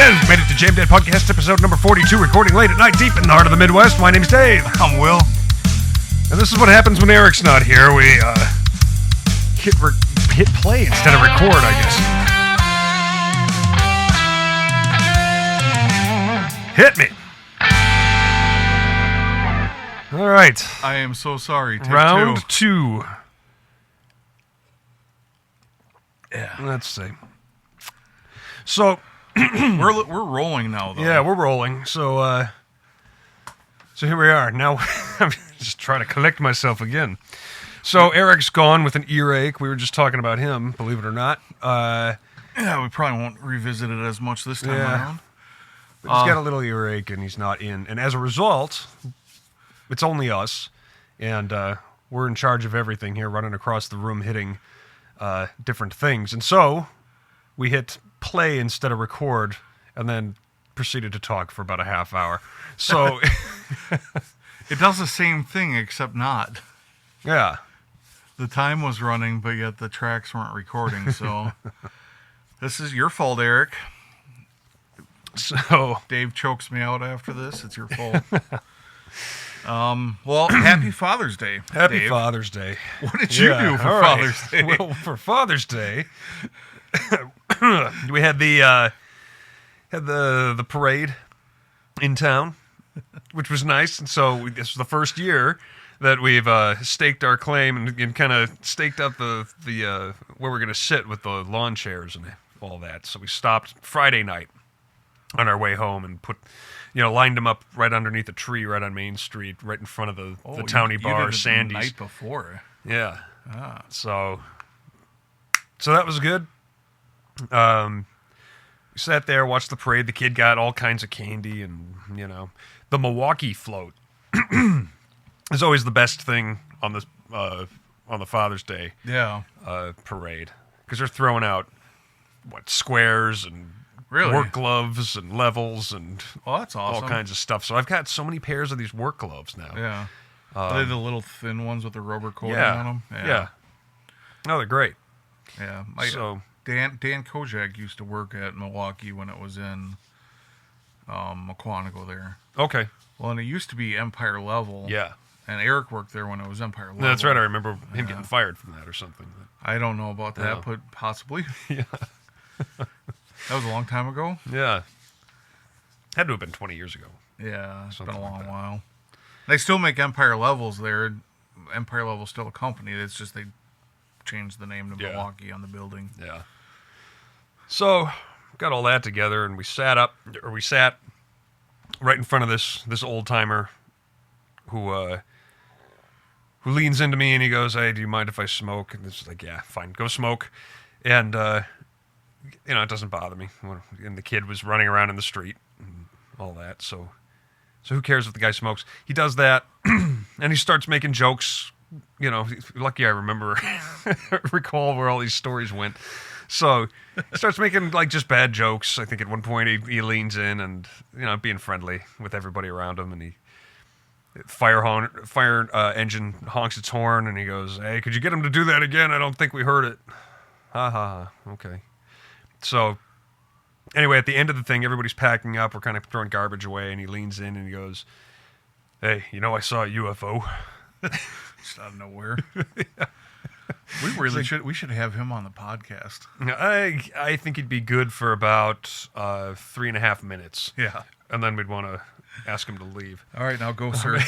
Made it to Jam Dead Podcast, episode number 42, recording late at night deep in the heart of the Midwest. My name's Dave. I'm Will. And this is what happens when Eric's not here. We hit play instead of record, I guess. Hit me. All right. I am so sorry. Take Round two. Yeah. Let's see. So we're rolling now, though. Yeah, we're rolling. So here we are. Now I'm just trying to collect myself again. So Eric's gone with an earache. We were just talking about him, believe it or not. Yeah, we probably won't revisit it as much this time around. But he's got a little earache and he's not in. And as a result, it's only us. And we're in charge of everything here, running across the room, hitting different things. And so we hit play instead of record and then proceeded to talk for about a half hour. So it does the same thing except not. Yeah. The time was running, but yet the tracks weren't recording. So this is your fault, Eric. So Dave chokes me out after this. It's your fault. Well, happy Father's Day. Happy Dave. Father's Day. What did you do for Father's Day? Well, for Father's Day, we had the parade in town, which was nice. And so this was the first year that we've staked our claim and kind of staked out the where we're going to sit with the lawn chairs and all that. So we stopped Friday night on our way home and lined them up right underneath a tree right on Main Street, right in front of the towny bar, you did it Sandy's. the night before. Yeah. So that was good. We sat there, watched the parade. The kid got all kinds of candy and, the Milwaukee float is always the best thing on the Father's Day parade, because they're throwing out, squares and work gloves and levels and that's awesome. all kinds of stuff. So I've got so many pairs of these work gloves now. Yeah. Are they the little thin ones with the rubber coating on them? Yeah. Oh, they're great. Yeah. Dan Kojak used to work at Milwaukee when it was in McQuantico there. Okay. Well, and it used to be Empire Level. Yeah. And Eric worked there when it was Empire Level. That's right. I remember him getting fired from that or something. I don't know about that, but possibly. Yeah. That was a long time ago. Yeah. Had to have been 20 years ago. Yeah, it's been a long while. They still make Empire Levels there. Empire Level's still a company. It's just they changed the name to Milwaukee on the building. Yeah. So, got all that together, and we sat right in front of this old timer who leans into me and he goes, "Hey, do you mind if I smoke?" And this is like, "Yeah, fine, go smoke." And it doesn't bother me. And the kid was running around in the street and all that. So who cares if the guy smokes? He does that, and he starts making jokes. Lucky I recall where all these stories went. So he starts making just bad jokes. I think at one point he leans in and being friendly with everybody around him, and he fire engine honks its horn, and he goes, "Hey, could you get him to do that again? I don't think we heard it." Ha ha. Okay. So, anyway, at the end of the thing, everybody's packing up. We're kind of throwing garbage away, and he leans in and he goes, "Hey, I saw a UFO." Just out of nowhere. Yeah. We should have him on the podcast. I think he'd be good for about 3.5 minutes. Yeah. And then we'd want to ask him to leave. All right, now go, sir.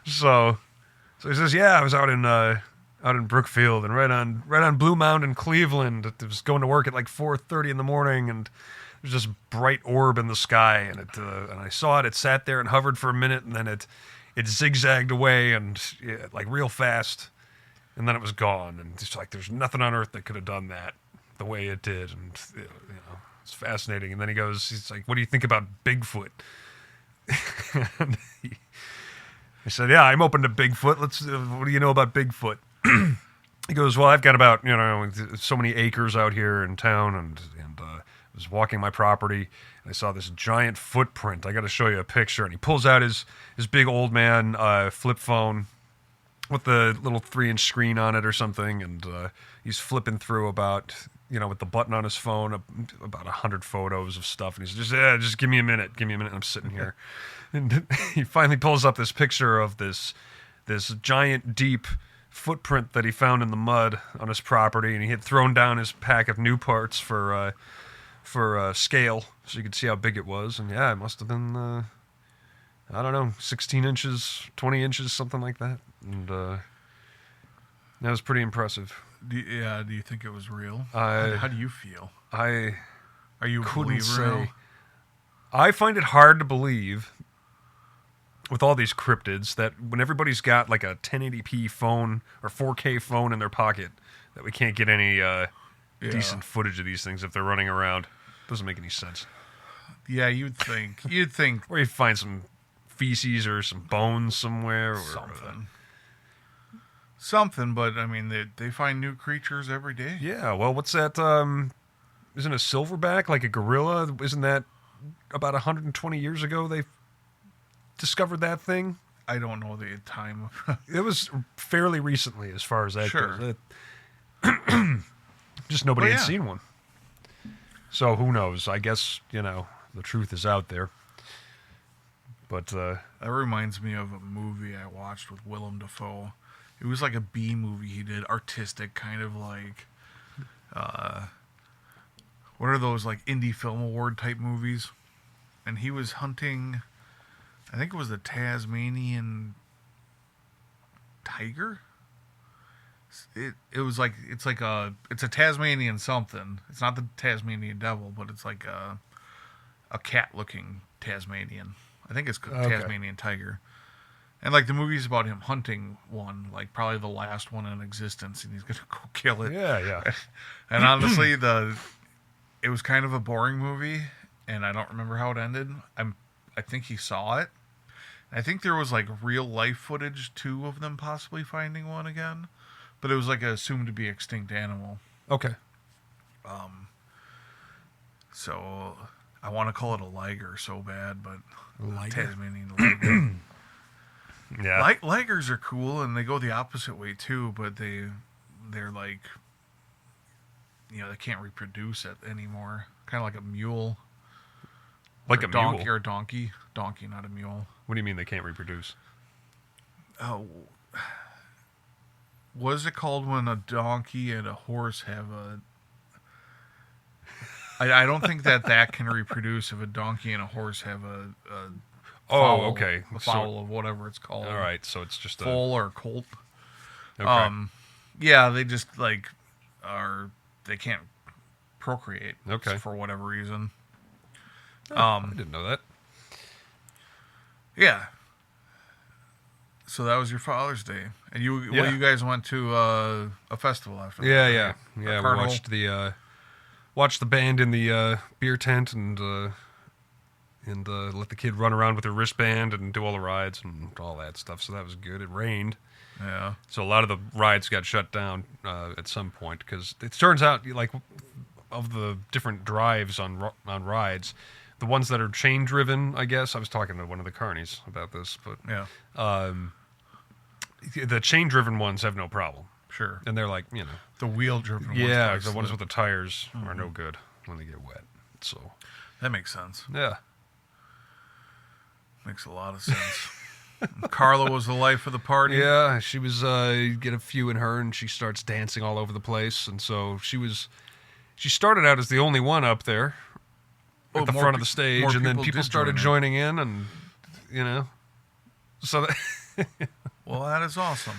So he says, "Yeah, I was out in Brookfield and right on Blue Mountain, Cleveland. It was going to work at 4:30 in the morning, and there's this bright orb in the sky, and and I saw it. It sat there and hovered for a minute, and then it zigzagged away and real fast, and then it was gone. And it's there's nothing on earth that could have done that the way it did, and it's fascinating." And then he's like, "What do you think about Bigfoot?" And I said, "Yeah, I'm open to Bigfoot. What do you know about Bigfoot?" He goes, "Well, I've got about so many acres out here in town, and I was walking my property, and I saw this giant footprint. I got to show you a picture." And he pulls out his big old man flip phone with the little 3-inch screen on it or something, and he's flipping through about with the button on his phone, about 100 photos of stuff, and he's just give me a minute, And I'm sitting here, and he finally pulls up this picture of this giant, deep footprint that he found in the mud on his property, and he had thrown down his pack of Newports for scale, so you could see how big it was. And yeah, it must have been, I don't know, 16 inches, 20 inches, something like that. And that was pretty impressive. Do you think it was real? How do you feel? I Are you a couldn't believer now? say. I find it hard to believe, with all these cryptids, that when everybody's got like a 1080p phone or 4K phone in their pocket, that we can't get any decent footage of these things if they're running around. Doesn't make any sense. Yeah, you'd think. Or you find some feces or some bones somewhere. Or, something, but I mean, they find new creatures every day. Yeah, well, what's that? Isn't a silverback like a gorilla? Isn't that about 120 years ago they discovered that thing? I don't know the time. It was fairly recently, as far as that Sure. goes. Just nobody Well, had yeah. seen one. So who knows? I guess, the truth is out there. But, That reminds me of a movie I watched with Willem Dafoe. It was like a B movie he did, artistic, kind of like, what are those, like, indie film award type movies? And he was hunting, I think it was the Tasmanian tiger? It was like, it's a Tasmanian something. It's not the Tasmanian devil, but it's like a cat-looking Tasmanian. I think it's Tasmanian tiger. And, like, the movie's about him hunting one, like, probably the last one in existence, and he's going to go kill it. yeah. And honestly, it was kind of a boring movie, and I don't remember how it ended. I think he saw it. I think there was, like, real-life footage, too, of them possibly finding one again. But it was, like, assumed to be extinct animal. Okay. So, I want to call it a liger so bad, but... Liger? Tasmanian liger. Yeah. Ligers are cool, and they go the opposite way too. But they're like, they can't reproduce it anymore. Kind of like a mule, Like or a donkey, mule? or a donkey, not a mule. What do you mean they can't reproduce? Oh, what is it called when a donkey and a horse have a? I don't think that can reproduce if a donkey and a horse have a foal, okay. a fowl of whatever it's called. All right, so it's just a... Foal or colt. Okay. Yeah, they just they can't procreate. Okay. For whatever reason. I didn't know that. Yeah. So that was your Father's Day, and you guys went to a festival after that. Yeah. right? Yeah, A we carnival? watched the band in the beer tent and let the kid run around with her wristband and do all the rides and all that stuff. So that was good. It rained. Yeah. So a lot of the rides got shut down at some point because it turns out, like, of the different drives on rides, the ones that are chain driven, I guess. I was talking to one of the carnies about this, but Yeah. The chain driven ones have no problem, Sure. and they're like, The wheel driven ones. yeah, probably the ones slip. with the tires are no good when they get wet. So That makes sense. yeah, Makes a lot of sense. Carla was the life of the party. yeah, she was get a few in her, and she starts dancing all over the place, and so she started out as the only one up there at the more front of the pe- stage, more and then people people did started join joining in, and so that, Well, that is awesome.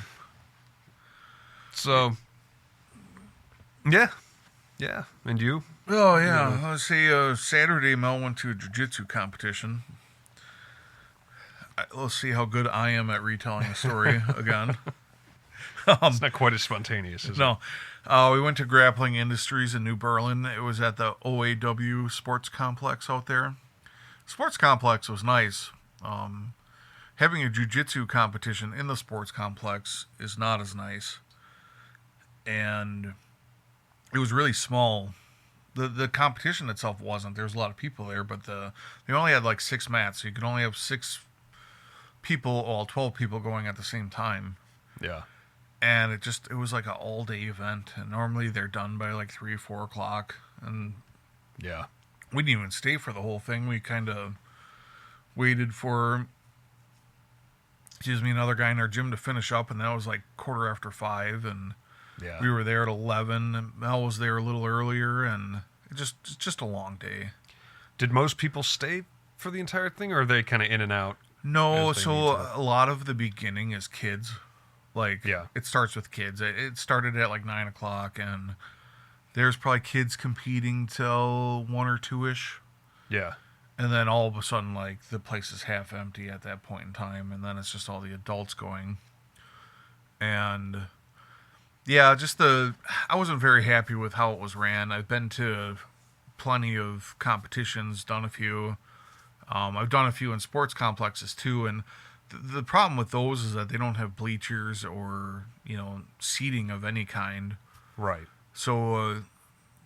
so yeah, and you? Oh, yeah. Let's see. Saturday, Mel went to a jiu-jitsu competition. Let's see how good I am at retelling the story again. It's not quite as spontaneous, is it? No. We went to Grappling Industries in New Berlin. It was at the OAW Sports Complex out there. Sports Complex was nice. Having a jiu-jitsu competition in the sports complex is not as nice. And it was really small. The competition itself wasn't. There was a lot of people there, but they only had like 6 mats, so you could only have 6 people, 12 people going at the same time. Yeah. and it was like an all day event, and normally they're done by like 3 or 4 o'clock, and Yeah. we didn't even stay for the whole thing. We kind of waited for, another guy in our gym to finish up, and that was like 5:15, and Yeah. we were there at 11, and Mel was there a little earlier, and it's just a long day. Did most people stay for the entire thing, or are they kind of in and out? No, as they so need to? a lot of the beginning is kids. Like, Yeah. it starts with kids. It started at like 9 o'clock, and there's probably kids competing till 1 or 2 ish. Yeah. And then all of a sudden, like, the place is half empty at that point in time, and then it's just all the adults going. And yeah, I wasn't very happy with how it was ran. I've been to plenty of competitions, done a few. I've done a few in sports complexes too, and the problem with those is that they don't have bleachers or, seating of any kind. Right. So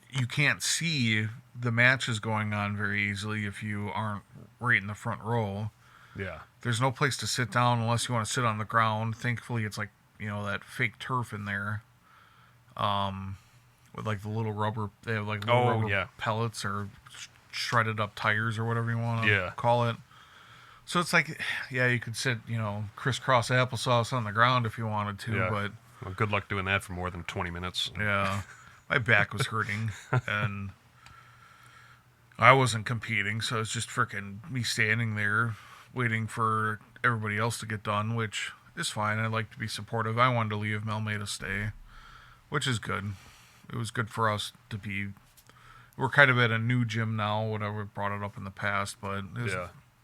you can't see the matches going on very easily if you aren't right in the front row. Yeah. There's no place to sit down unless you want to sit on the ground. Thankfully, it's like, that fake turf in there. With like the little rubber, they have like little rubber pellets or shredded up tires or whatever you want to call it. So it's like, yeah, you could sit, crisscross applesauce on the ground if you wanted to, but well, good luck doing that for more than 20 minutes. yeah, my back was hurting and I wasn't competing, so it's just freaking me standing there waiting for everybody else to get done, which is fine. I'd like to be supportive. I wanted to leave. Mel made us stay, which is good. It was good for us to be. We're kind of at a new gym now. Whatever, brought it up in the past, but it was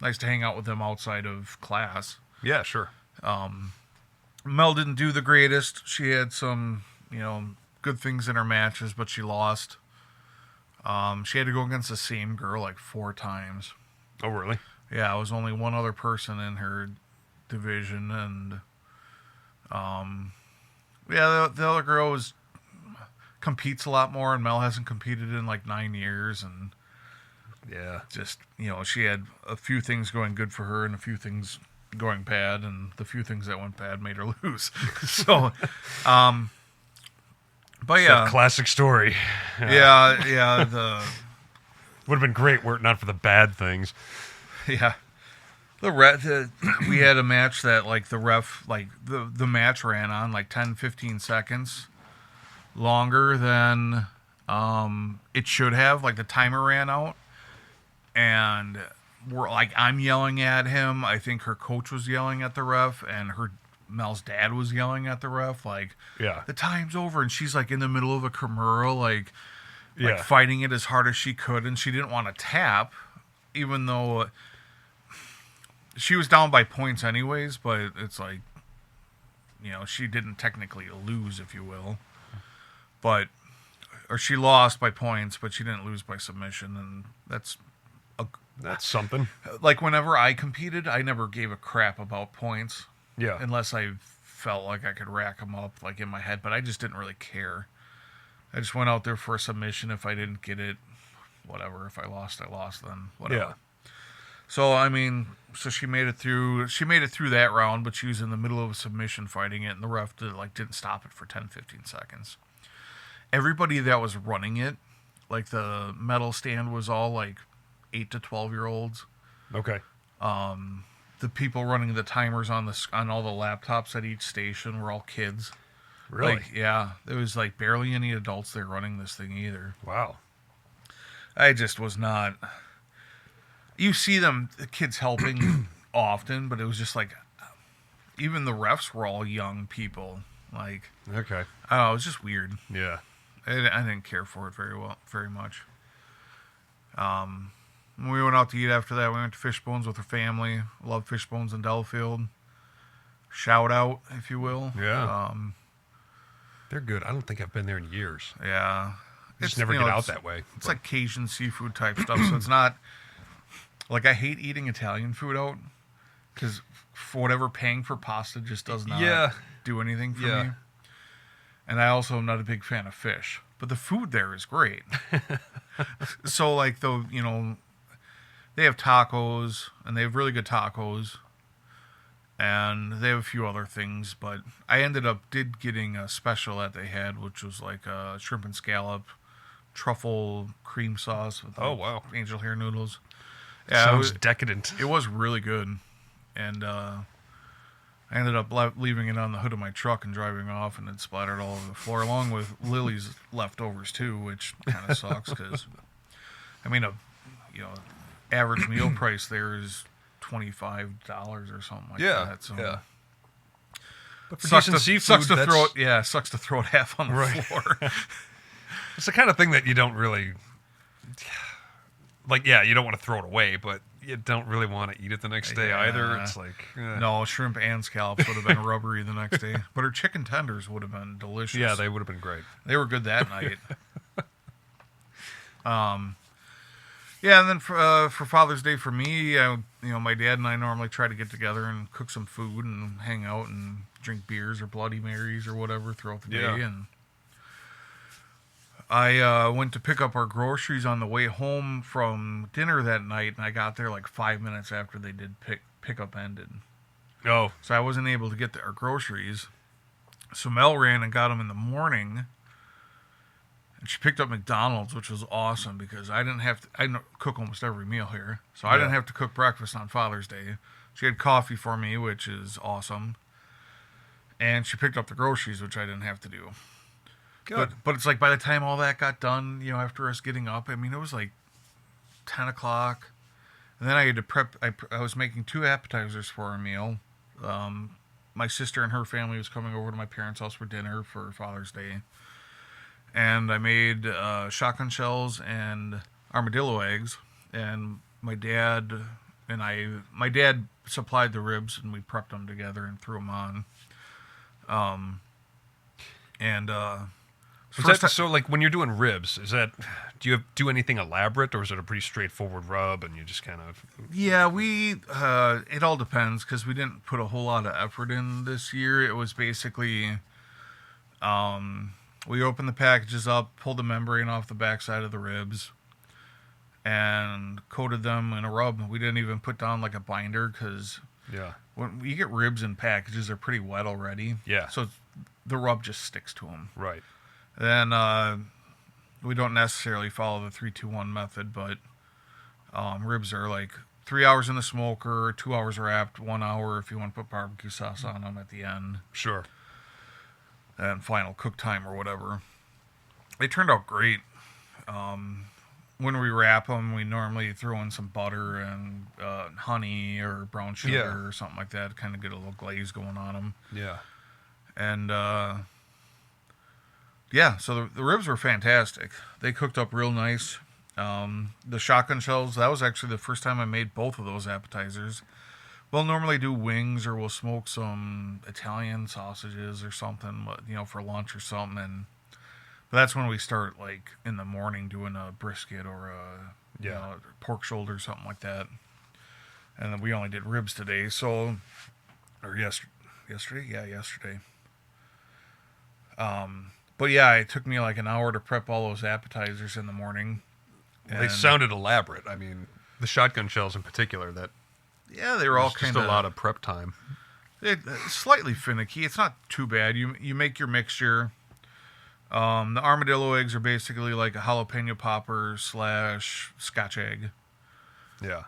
nice to hang out with them outside of class. Yeah, sure. Mel didn't do the greatest. She had some, good things in her matches, but she lost. She had to go against the same girl like 4 times. Oh, really? Yeah, it was only one other person in her division, and the other girl competes a lot more, and Mel hasn't competed in like 9 years, and just she had a few things going good for her and a few things going bad, and the few things that went bad made her lose. So, but it's yeah, a classic story. yeah, the would have been great were it not for the bad things. Yeah. We had a match that, like, the ref, like, the match ran on, like, 10, 15 seconds longer than it should have. Like, the timer ran out, and I'm yelling at him. I think her coach was yelling at the ref, and Mel's dad was yelling at the ref, like, the time's over, and she's, like, in the middle of a commercial, like fighting it as hard as she could, and she didn't want to tap, even though she was down by points anyways, but it's like, she didn't technically lose, if you will. Or she lost by points, but she didn't lose by submission, and that's something. Like, whenever I competed, I never gave a crap about points. Yeah. Unless I felt like I could rack them up, like, in my head, but I just didn't really care. I just went out there for a submission. If I didn't get it, whatever. If I lost, then whatever. Yeah. So, I mean, she made it through that round, but she was in the middle of a submission fighting it, and the ref didn't stop it for 10, 15 seconds. Everybody that was running it, like, the medal stand was all, like, 8 to 12-year-olds. Okay. The people running the timers on all the laptops at each station were all kids. Really? Like, yeah. There was, like, barely any adults there running this thing either. Wow. I just was not... You see the kids helping often, but it was just like, even the refs were all young people. Like, okay. I don't know, it was just weird. Yeah. I didn't care for it very much. When we went out to eat after that, we went to Fishbones with her family. Love Fishbones in Delafield. Shout out, if you will. Yeah. They're good. I don't think I've been there in years. Yeah. Just never get out that way. It's like Cajun seafood type stuff, so it's not... Like, I hate eating Italian food out because, for whatever, paying for pasta just does not do anything for me. And I also am not a big fan of fish. But the food there is great. So, like, they have tacos, and they have really good tacos. and they have a few other things, but I did getting a special that they had, which was like a shrimp and scallop, truffle cream sauce with Oh, wow. angel hair noodles. Sounds decadent. It was really good, and I ended up leaving it on the hood of my truck and driving off, and it splattered all over the floor, along with Lily's leftovers too, which kind of sucks because, I mean, average meal price there is $25 or something like that. So yeah. But for sucks decent to, seafood, sucks to throw it. Sucks to throw it half on the floor. It's the kind of thing that you don't really like. Yeah, you don't want to throw it away, but you don't really want to eat it the next day either. It's like no, shrimp and scallops would have been rubbery the next day, but her chicken tenders would have been delicious. Yeah, they would have been great. They were good that night. Yeah, and then for Father's Day for me, my dad and I normally try to get together and cook some food and hang out and drink beers or Bloody Marys or whatever throughout the day. And I went to pick up our groceries on the way home from dinner that night, and I got there like 5 minutes after they did pickup ended. Oh, So I wasn't able to get our groceries. So Mel ran and got them in the morning. And she picked up McDonald's, which was awesome because I didn't have to. I cook almost every meal here, so I didn't have to cook breakfast on Father's Day. She had coffee for me, which is awesome, and she picked up the groceries, which I didn't have to do. good. But it's like by the time all that got done, after us getting up, I mean, it was like 10 o'clock, and then I had to prep. I was making 2 appetizers for a meal. My sister and her family was coming over to my parents' house for dinner for Father's Day. And I made shotgun shells and armadillo eggs. And my dad supplied the ribs, and we prepped them together and threw them on. So like when you're doing ribs, do you do anything elaborate, or is it a pretty straightforward rub and you just kind of? Yeah, it all depends because we didn't put a whole lot of effort in this year. It was basically, we opened the packages up, pulled the membrane off the backside of the ribs, and coated them in a rub. We didn't even put down like a binder because when you get ribs in packages, they're pretty wet already. Yeah. So the rub just sticks to them. Right. Then we don't necessarily follow the 3-2-1 method, but ribs are like 3 hours in the smoker, 2 hours wrapped, 1 hour if you want to put barbecue sauce on them at the end. Sure. And final cook time or whatever. They turned out great. When we wrap them, we normally throw in some butter and honey or brown sugar or something like that to kind of get a little glaze going on them. Yeah. And so the ribs were fantastic. They cooked up real nice. The shotgun shells, that was actually the first time I made both of those appetizers. We'll normally do wings, or we'll smoke some Italian sausages or something, for lunch or something. But that's when we start, like, in the morning doing a brisket or a pork shoulder or something like that. And then we only did ribs today, or yesterday? Yeah, yesterday. But yeah, it took me like an hour to prep all those appetizers in the morning. They sounded elaborate. I mean, the shotgun shells in particular, they were all kind of just a lot of prep time. Slightly finicky. It's not too bad. You make your mixture. The armadillo eggs are basically like a jalapeno popper / Scotch egg. Yeah.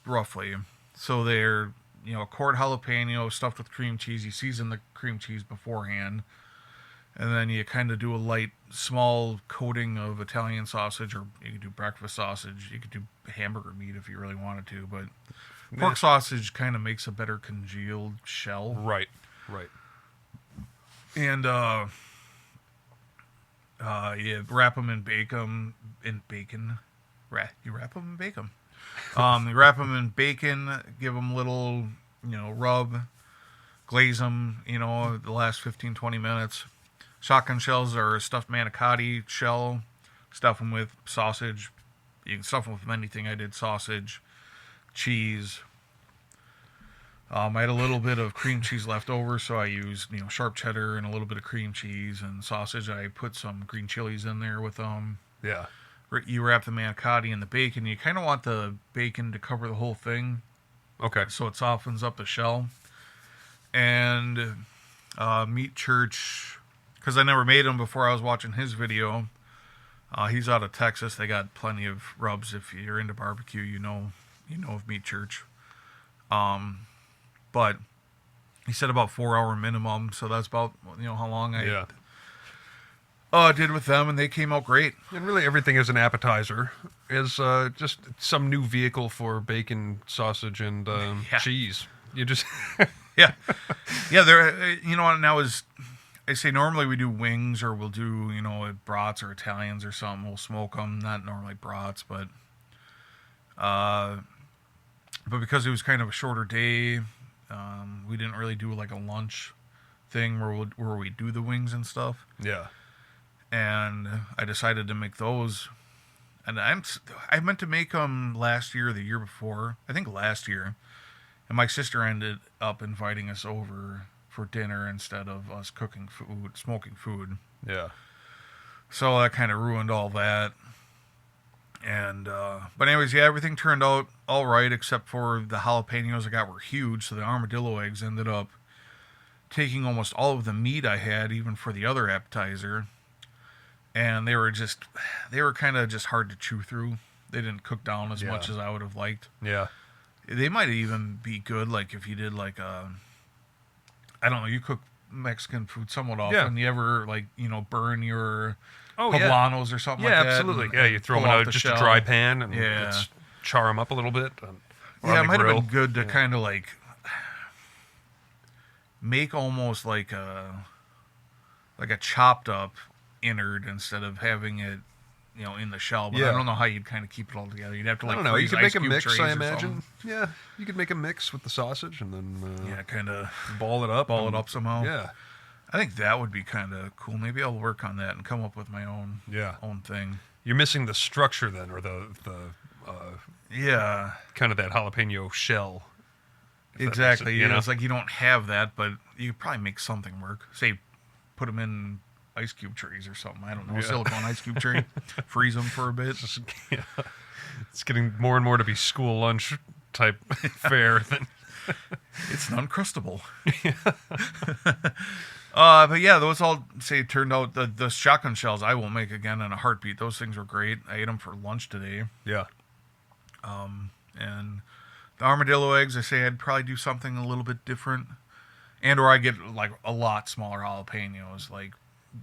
Roughly. So they're a quart jalapeno stuffed with cream cheese. You season the cream cheese beforehand, and then you kind of do a light, small coating of Italian sausage, or you could do breakfast sausage. You could do hamburger meat if you really wanted to, but pork sausage kind of makes a better congealed shell. Right. And you wrap them and bake them in bacon. You wrap them and bake them. You wrap them in bacon, give them a little, rub, glaze them, the last 15, 20 minutes. Shotgun shells are a stuffed manicotti shell. Stuff them with sausage. You can stuff them with anything. I did sausage, cheese. I had a little bit of cream cheese left over, so I used, sharp cheddar and a little bit of cream cheese and sausage. I put some green chilies in there with them. Yeah. You wrap the manicotti in the bacon. You kind of want the bacon to cover the whole thing. Okay. so it softens up the shell. And Meat Church, because I never made them before I was watching his video. He's out of Texas. They got plenty of rubs. If you're into barbecue, you know of Meat Church. But he said about 4-hour minimum, so that's about how long I did with them, and they came out great. And really, everything as an appetizer is just some new vehicle for bacon, sausage, and cheese. You just Yeah. There. Now I say normally we do wings or we'll do brats or Italians or something. We'll smoke them. Not normally brats, but because it was kind of a shorter day, we didn't really do like a lunch thing where we do the wings and stuff. Yeah. And I decided to make those. And I meant to make them last year or the year before. I think last year. And my sister ended up inviting us over for dinner instead of us smoking food. Yeah. So that kind of ruined all that. And but anyways, yeah, everything turned out all right except for the jalapenos I got were huge. So the armadillo eggs ended up taking almost all of the meat I had, even for the other appetizer. And they were kind of just hard to chew through. They didn't cook down as much as I would have liked. Yeah. They might even be good, like if you did like I don't know, you cook Mexican food somewhat often. You ever burn your poblanos or something like that? Yeah, absolutely. Yeah, you throw them in just a dry pan and let's char them up a little bit. Yeah, it might have been good to kind of like make almost like a chopped up innard instead of having it in the shell, but I don't know how you'd kind of keep it all together. You'd have to I don't know. You could make a mix, I imagine. Yeah, you could make a mix with the sausage and then kind of ball it up somehow. Yeah, I think that would be kind of cool. Maybe I'll work on that and come up with my own thing. You're missing the structure then, or the kind of that jalapeno shell. Exactly. It's like you don't have that, but you could probably make something work. Say, put them in ice cube trays or something. I don't know. Silicone ice cube tray. Freeze them for a bit. It's getting more and more to be school lunch type fare than it's uncrustable. But yeah, those all turned out the shotgun shells I will make again in a heartbeat. Those things were great. I ate them for lunch today. Yeah. And the armadillo eggs, I say I'd probably do something a little bit different, or I get like a lot smaller jalapenos. Like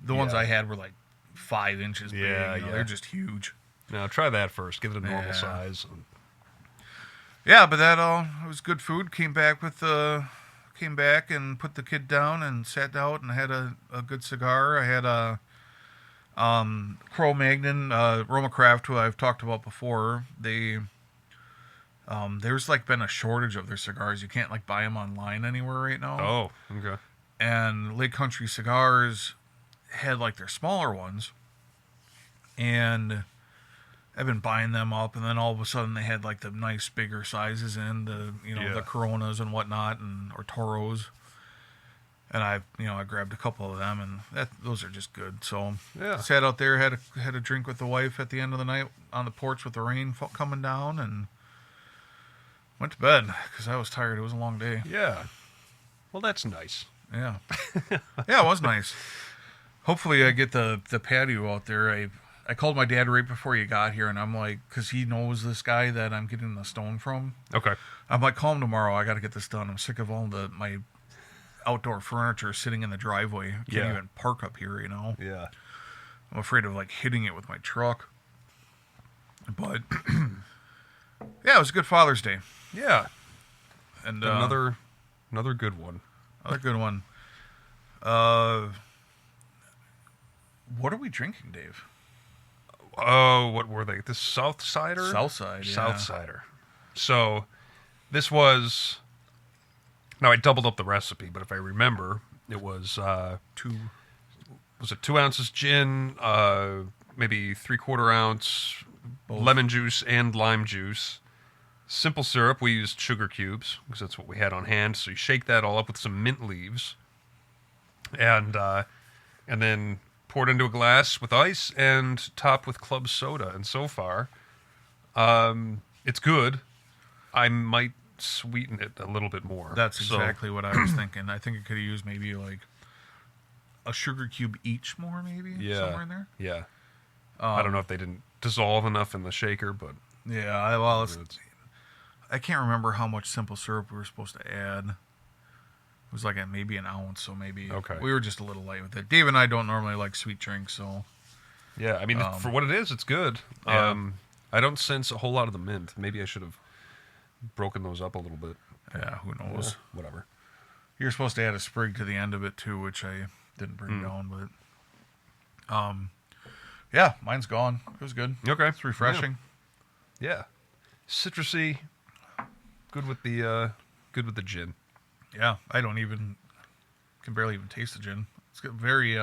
the ones I had were like 5 inches big. They're just huge. Now try that first. Give it a normal size. Yeah, but that it was good food. Came back and put the kid down and sat out and had a good cigar. I had a Cro-Magnon Roma Craft, who I've talked about before. There's like been a shortage of their cigars. You can't like buy them online anywhere right now. Oh, okay. And Lake Country Cigars had like their smaller ones, and I've been buying them up, and then all of a sudden they had like the nice bigger sizes in the the Coronas and whatnot, or Toros, and I grabbed a couple of them, and those are just good. So sat out there, had a drink with the wife at the end of the night on the porch with the rain coming down, and went to bed because I was tired. It was a long day. Yeah. Well, that's nice. Yeah. Yeah, it was nice. Hopefully I get the patio out there. I called my dad right before you got here, and I'm like, because he knows this guy that I'm getting the stone from. Okay. I'm like, call him tomorrow. I got to get this done. I'm sick of all my outdoor furniture sitting in the driveway. Can't even park up here, Yeah. I'm afraid of like hitting it with my truck. But yeah, it was a good Father's Day. Yeah. And another good one. Another good one. What are we drinking, Dave? Oh, what were they? The South Cider? Southside, yeah. South Cider. So, this was... Now, I doubled up the recipe, but if I remember, it was... 2 ounces gin, maybe 3/4 ounce Both. Lemon juice and lime juice. Simple syrup, we used sugar cubes, because that's what we had on hand. So you shake that all up with some mint leaves. And then pour it into a glass with ice and top with club soda. And so far, it's good. I might sweeten it a little bit more. That's So, exactly what I was thinking. I think it could have used maybe like a sugar cube each more, maybe somewhere in there. Yeah. I don't know if they didn't dissolve enough in the shaker, but Yeah, I can't remember how much simple syrup we were supposed to add. It was like maybe an ounce, so maybe Okay. we were just a little light with it. Dave and I don't normally like sweet drinks, so yeah, I mean, for what it is, it's good. Yeah. I don't sense a whole lot of the mint. Maybe I should have broken those up a little bit. yeah, who knows? Whatever. You're supposed to add a sprig to the end of it too, which I didn't bring down, but yeah, mine's gone. It was good. Okay. It's refreshing. Yeah. Citrusy. Good with the gin. Yeah, I can barely even taste the gin. It's got very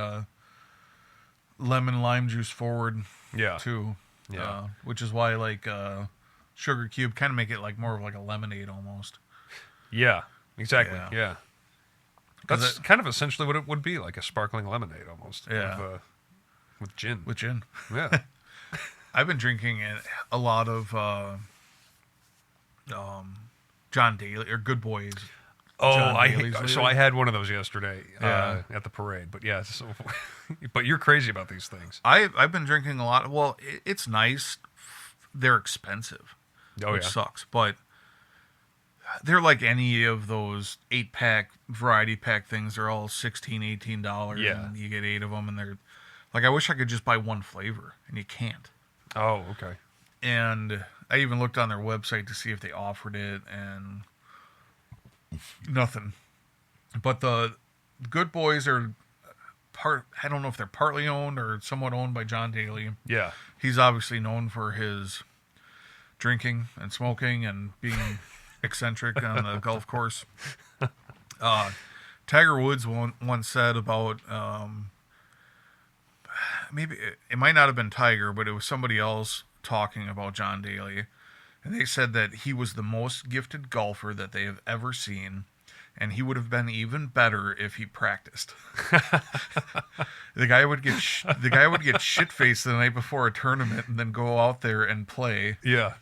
lemon lime juice forward Yeah. too. Yeah. Which is why like sugar cube kind of make it like more of like a lemonade almost. Yeah. Exactly. Yeah. Yeah. That's kind of essentially what it would be, like a sparkling lemonade almost. Yeah. With gin. With gin. Yeah. I've been drinking a lot of John Daly or Good Boys. Oh, John Daly's so lately. I had one of those yesterday Yeah. at the parade. But yeah, so, but you're crazy about these things. I've been drinking a lot. Well, it's nice. They're expensive, Oh which yeah. sucks. But they're like any of those 8-pack variety pack things. They're all $16, $18. Yeah. And you get 8 of them, and they're like, I wish I could just buy one flavor, and you can't. Oh, okay. And I even looked on their website to see if they offered it, and nothing. But the Good Boys are I don't know if they're partly owned or somewhat owned by John Daly. Yeah. He's obviously known for his drinking and smoking and being eccentric on the golf course. Tiger Woods once said about maybe it might not have been Tiger, but it was somebody else talking about John Daly, and they said that he was the most gifted golfer that they have ever seen, and he would have been even better if he practiced. The guy would get shit faced the night before a tournament and then go out there and play. Yeah.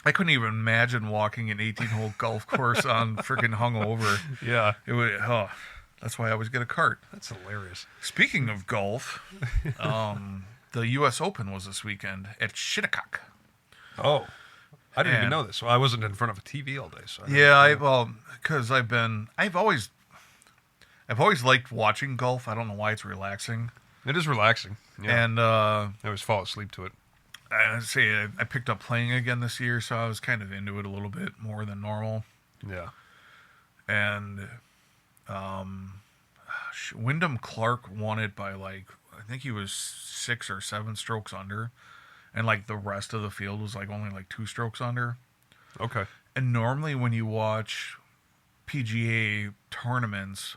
I couldn't even imagine walking an 18-hole golf course on freaking hungover. Yeah. It would. Oh, that's why I always get a cart. That's hilarious. Speaking of golf, the U.S. Open was this weekend at Shinnecock. Oh. I didn't even And- know this. So I wasn't in front of a TV all day. So I didn't Yeah, know. because I've always liked watching golf. I don't know why it's relaxing. It is relaxing. Yeah. And I always fall asleep to it. I picked up playing again this year, so I was kind of into it a little bit more than normal. Yeah. And Wyndham Clark won it by I think he was 6 or 7 strokes under, and like the rest of the field was like only like 2 strokes under. Okay. And normally when you watch PGA tournaments,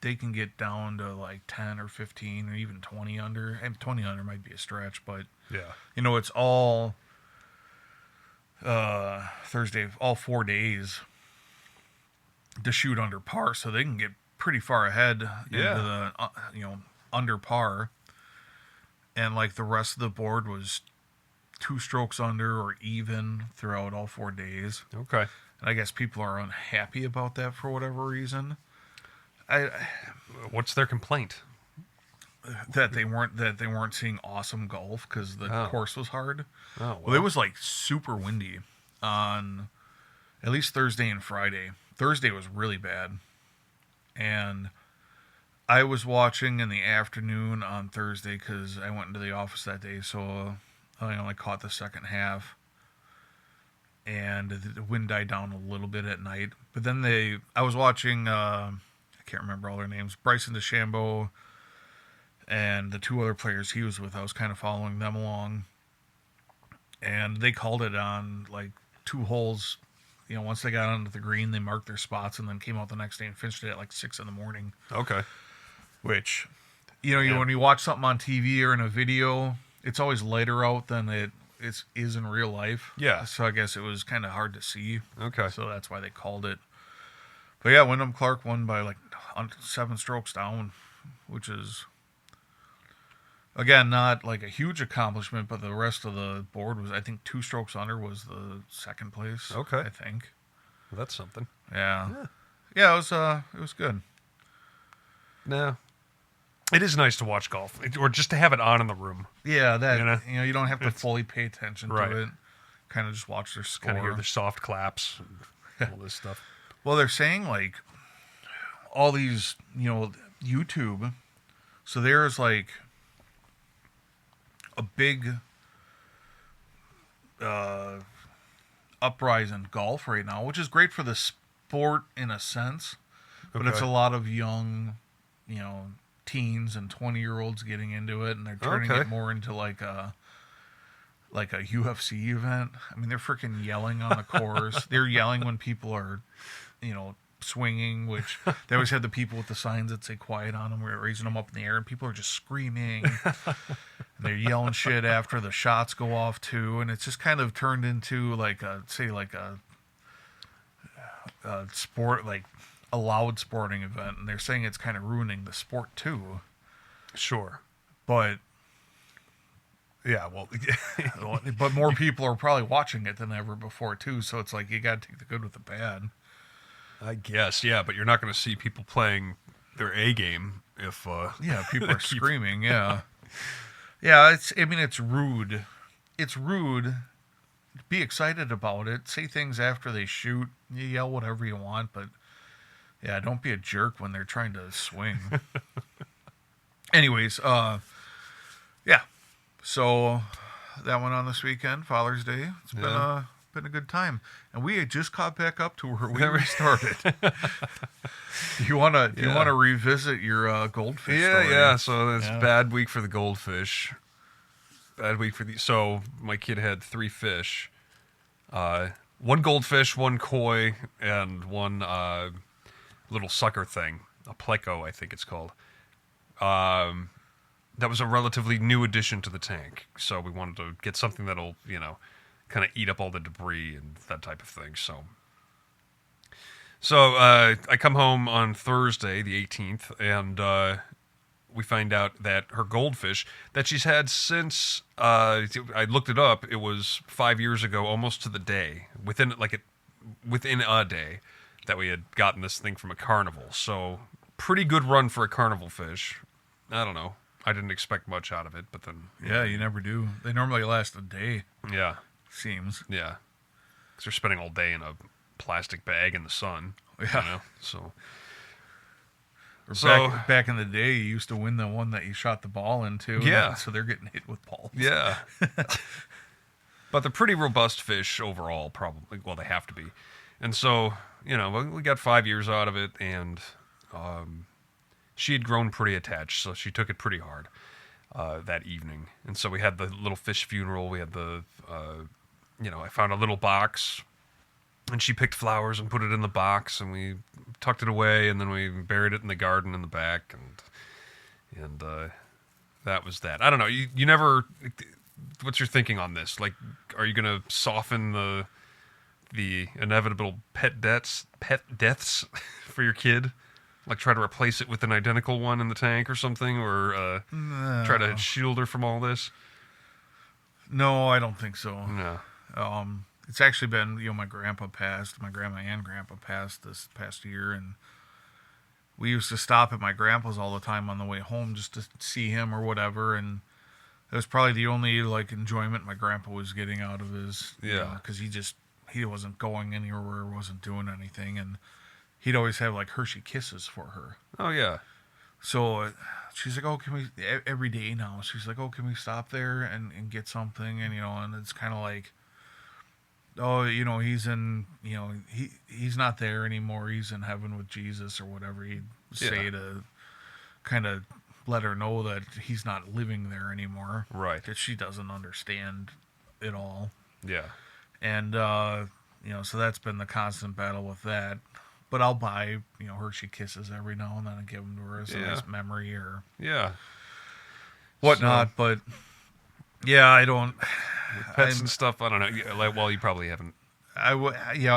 they can get down to like 10 or 15 or even 20 under. And 20 under might be a stretch, but Yeah. it's all Thursday, all 4 days to shoot under par, so they can get pretty far ahead into the under par. And like the rest of the board was 2 strokes under or even throughout all 4 days. Okay. And I guess people are unhappy about that for whatever reason. What's their complaint? That they weren't seeing awesome golf because the Oh. course was hard. Oh, Well, it was like super windy on at least Thursday and Friday. Thursday was really bad. And I was watching in the afternoon on Thursday because I went into the office that day, so I only caught the second half. And the wind died down a little bit at night. But then I was watching, I can't remember all their names, Bryson DeChambeau and the 2 other players he was with. I was kind of following them along. And they called it on like 2 holes. Once they got onto the green, they marked their spots and then came out the next day and finished it at like 6 a.m. Okay. Which, Yeah. when you watch something on TV or in a video, it's always lighter out than it is in real life. Yeah. So I guess it was kind of hard to see. Okay. So that's why they called it. But yeah, Wyndham Clark won by like 7 strokes down, which is, again, not like a huge accomplishment, but the rest of the board was, I think, 2 strokes under was the second place. Okay. I think. Well, that's something. Yeah. Yeah, it was good. No. It is nice to watch golf, or just to have it on in the room. Yeah, that You know? you don't have to fully pay attention Right. to it. Kind of just watch their score. Kind of hear the soft claps and all this stuff. Well, they're saying like all these, YouTube. So there's like a big uprising in golf right now, which is great for the sport in a sense, but it's a lot of young, teens and 20-year-olds getting into it, and they're turning it more into like a UFC event. I mean, they're freaking yelling on the course. They're yelling when people are, swinging, which they always have the people with the signs that say quiet on them. We're raising them up in the air, and people are just screaming. And they're yelling shit after the shots go off, too. And it's just kind of turned into like a sport, like a loud sporting event. And they're saying it's kind of ruining the sport, too. Sure. But yeah, well, but more people are probably watching it than ever before too. So it's like you got to take the good with the bad. I guess, yeah, but you're not going to see people playing their A game if people are screaming. Yeah, yeah. It's rude. It's rude. Be excited about it. Say things after they shoot. You yell whatever you want, but yeah, don't be a jerk when they're trying to swing. Anyways, yeah. So that went on this weekend, Father's Day. It's been a good time, and we had just caught back up to where we restarted. Do you want to revisit your goldfish? story? Yeah. So it's a bad week for the goldfish. Bad week for so my kid had 3 fish, one goldfish, one koi, and one little sucker thing, a pleco, I think it's called. That was a relatively new addition to the tank, so we wanted to get something that'll, kind of eat up all the debris and that type of thing. So I come home on Thursday, the 18th, and we find out that her goldfish that she's had since I looked it up. It was 5 years ago, almost to the day, within a day, that we had gotten this thing from a carnival. So pretty good run for a carnival fish. I don't know. I didn't expect much out of it, but then... Yeah, you never do. They normally last a day. Yeah. Seems. Yeah. Because they're spending all day in a plastic bag in the sun. Yeah. So... Back in the day, you used to win the one that you shot the ball into. Yeah. So they're getting hit with balls. Yeah. But they're pretty robust fish overall, probably. Well, they have to be. And so, we got 5 years out of it, and... she had grown pretty attached, so she took it pretty hard that evening. And so we had the little fish funeral. We had I found a little box, and she picked flowers and put it in the box, and we tucked it away, and then we buried it in the garden in the back, and that was that. I don't know. You never. What's your thinking on this? Like, are you going to soften the inevitable pet deaths for your kid? Like try to replace it with an identical one in the tank or something, or try to shield her from all this? No, I don't think so. No. It's actually been, my grandma and grandpa passed this past year, and we used to stop at my grandpa's all the time on the way home just to see him or whatever, and it was probably the only enjoyment my grandpa was getting out of his, because he wasn't going anywhere, wasn't doing anything, and he'd always have Hershey Kisses for her. Oh yeah. So she's like, "Oh, can we?" Every day now, she's like, "Oh, can we stop there and get something?" And and it's kind of like, "Oh, he's in, he's not there anymore. He's in heaven with Jesus or whatever he'd say to kind of let her know that he's not living there anymore." Right. That she doesn't understand it all. Yeah. And so that's been the constant battle with that. But I'll buy, Hershey Kisses every now and then and give them to her as a nice memory or whatnot. So, but I don't. With pets and stuff, I don't know. You probably haven't. I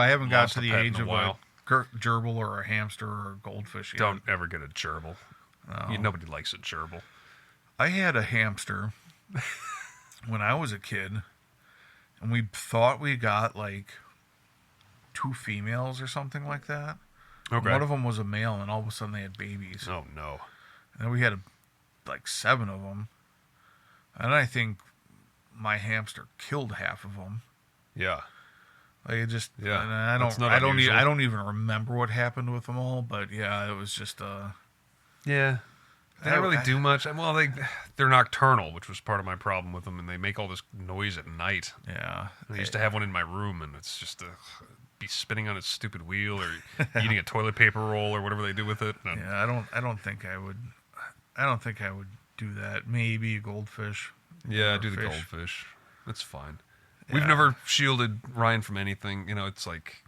haven't got to the age of a gerbil or a hamster or a goldfish yet. Don't ever get a gerbil. No. Nobody likes a gerbil. I had a hamster when I was a kid, and we thought we got 2 females or something like that. Okay. One of them was a male, and all of a sudden they had babies. Oh no. And then we had like 7 of them. And I think my hamster killed half of them. Yeah. Like it just, Yeah. and I That's don't, not unusual. I don't even remember what happened with them all. But yeah, it was just, Yeah. They don't really do much. Well, they're nocturnal, which was part of my problem with them, and they make all this noise at night. yeah. I used to have one in my room, and it's just be spinning on its stupid wheel or eating a toilet paper roll or whatever they do with it. And Yeah, I don't think I would do that. Maybe a goldfish. yeah, or do the fish. goldfish. That's fine. We've Yeah. never shielded Ryan from anything. You know, it's like,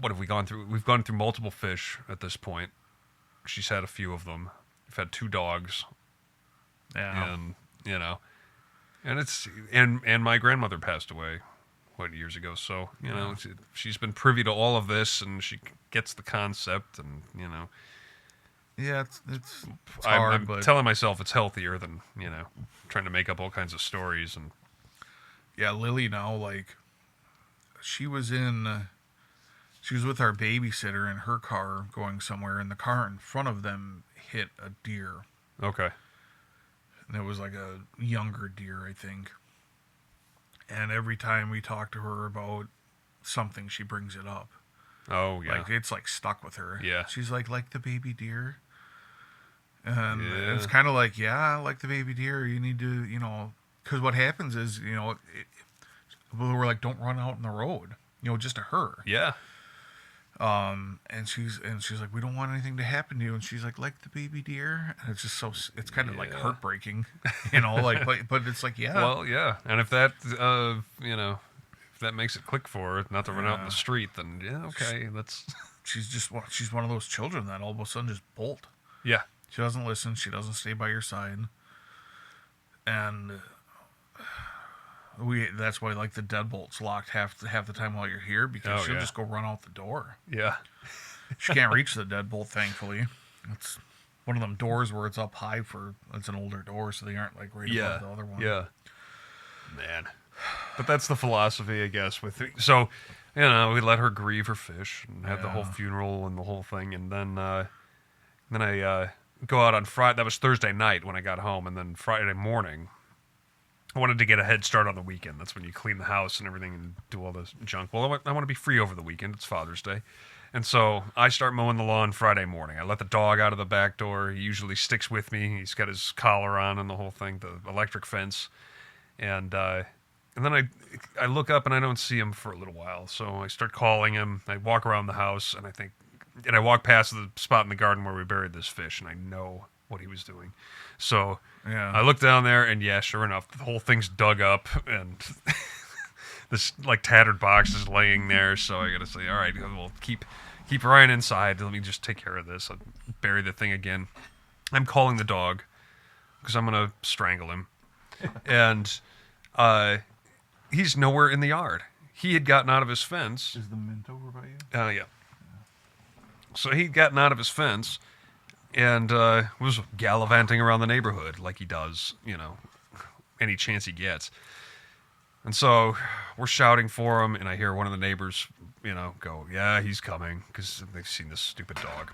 what have we gone through? We've gone through multiple fish at this point. She's had a few of them. We've had 2 dogs, Yeah. and you know, and it's and my grandmother passed away years ago. So you know, she's been privy to all of this, and she gets the concept, and you know, Yeah, it's hard, I'm but telling myself it's healthier than trying to make up all kinds of stories. And yeah, Lily now, like, she was with our babysitter in her car going somewhere, and the car in front of them hit a deer. okay, And it was like a younger deer, I think. And every time we talk to her about something, she brings it up. oh yeah, Like, it's like stuck with her. Yeah. She's like the baby deer. And Yeah. it's kind of like, yeah, like the baby deer, you need to, because what happens is, we're like, don't run out in the road, just to her. yeah, And she's like, we don't want anything to happen to you. And she's like the baby deer. And it's just it's kind of like Yeah. heartbreaking, but it's like, yeah. well, yeah. And if that if that makes it click for her, not to run out in the Yeah. street, then yeah, okay, that's she's one of those children that all of a sudden just bolt. yeah, She doesn't listen. She doesn't stay by your side. And that's why like the deadbolt's locked half the time while you're here, because Oh, she'll yeah. just go run out the door. yeah, She can't reach the deadbolt, thankfully. It's one of them doors where it's up high it's an older door, so they aren't like right yeah, above the other one. yeah. Man, but that's the philosophy, I guess. So, we let her grieve her fish and have the whole Yeah. funeral and the whole thing, and then I go out on Friday. That was Thursday night when I got home, and then Friday morning, I wanted to get a head start on the weekend. That's when you clean the house and everything and do all this junk. Well, I want to be free over the weekend. It's Father's Day. And so I start mowing the lawn Friday morning. I let the dog out of the back door. He usually sticks with me. He's got his collar on and the whole thing, the electric fence. And then I look up and I don't see him for a little while. So I start calling him. I walk around the house and I walk past the spot in the garden where we buried this fish, and I know what he was doing. So Yeah. I look down there, and yeah, sure enough, the whole thing's dug up, and this like tattered box is laying there. So I gotta say, all right, we'll keep Ryan inside. Let me just take care of this. I'll bury the thing again. I'm calling the dog because I'm gonna strangle him, and he's nowhere in the yard. He had gotten out of his fence. Is the mint over by you? Yeah. So he'd gotten out of his fence and was gallivanting around the neighborhood like he does, any chance he gets. And so we're shouting for him, and I hear one of the neighbors, go, yeah, he's coming, because they've seen this stupid dog,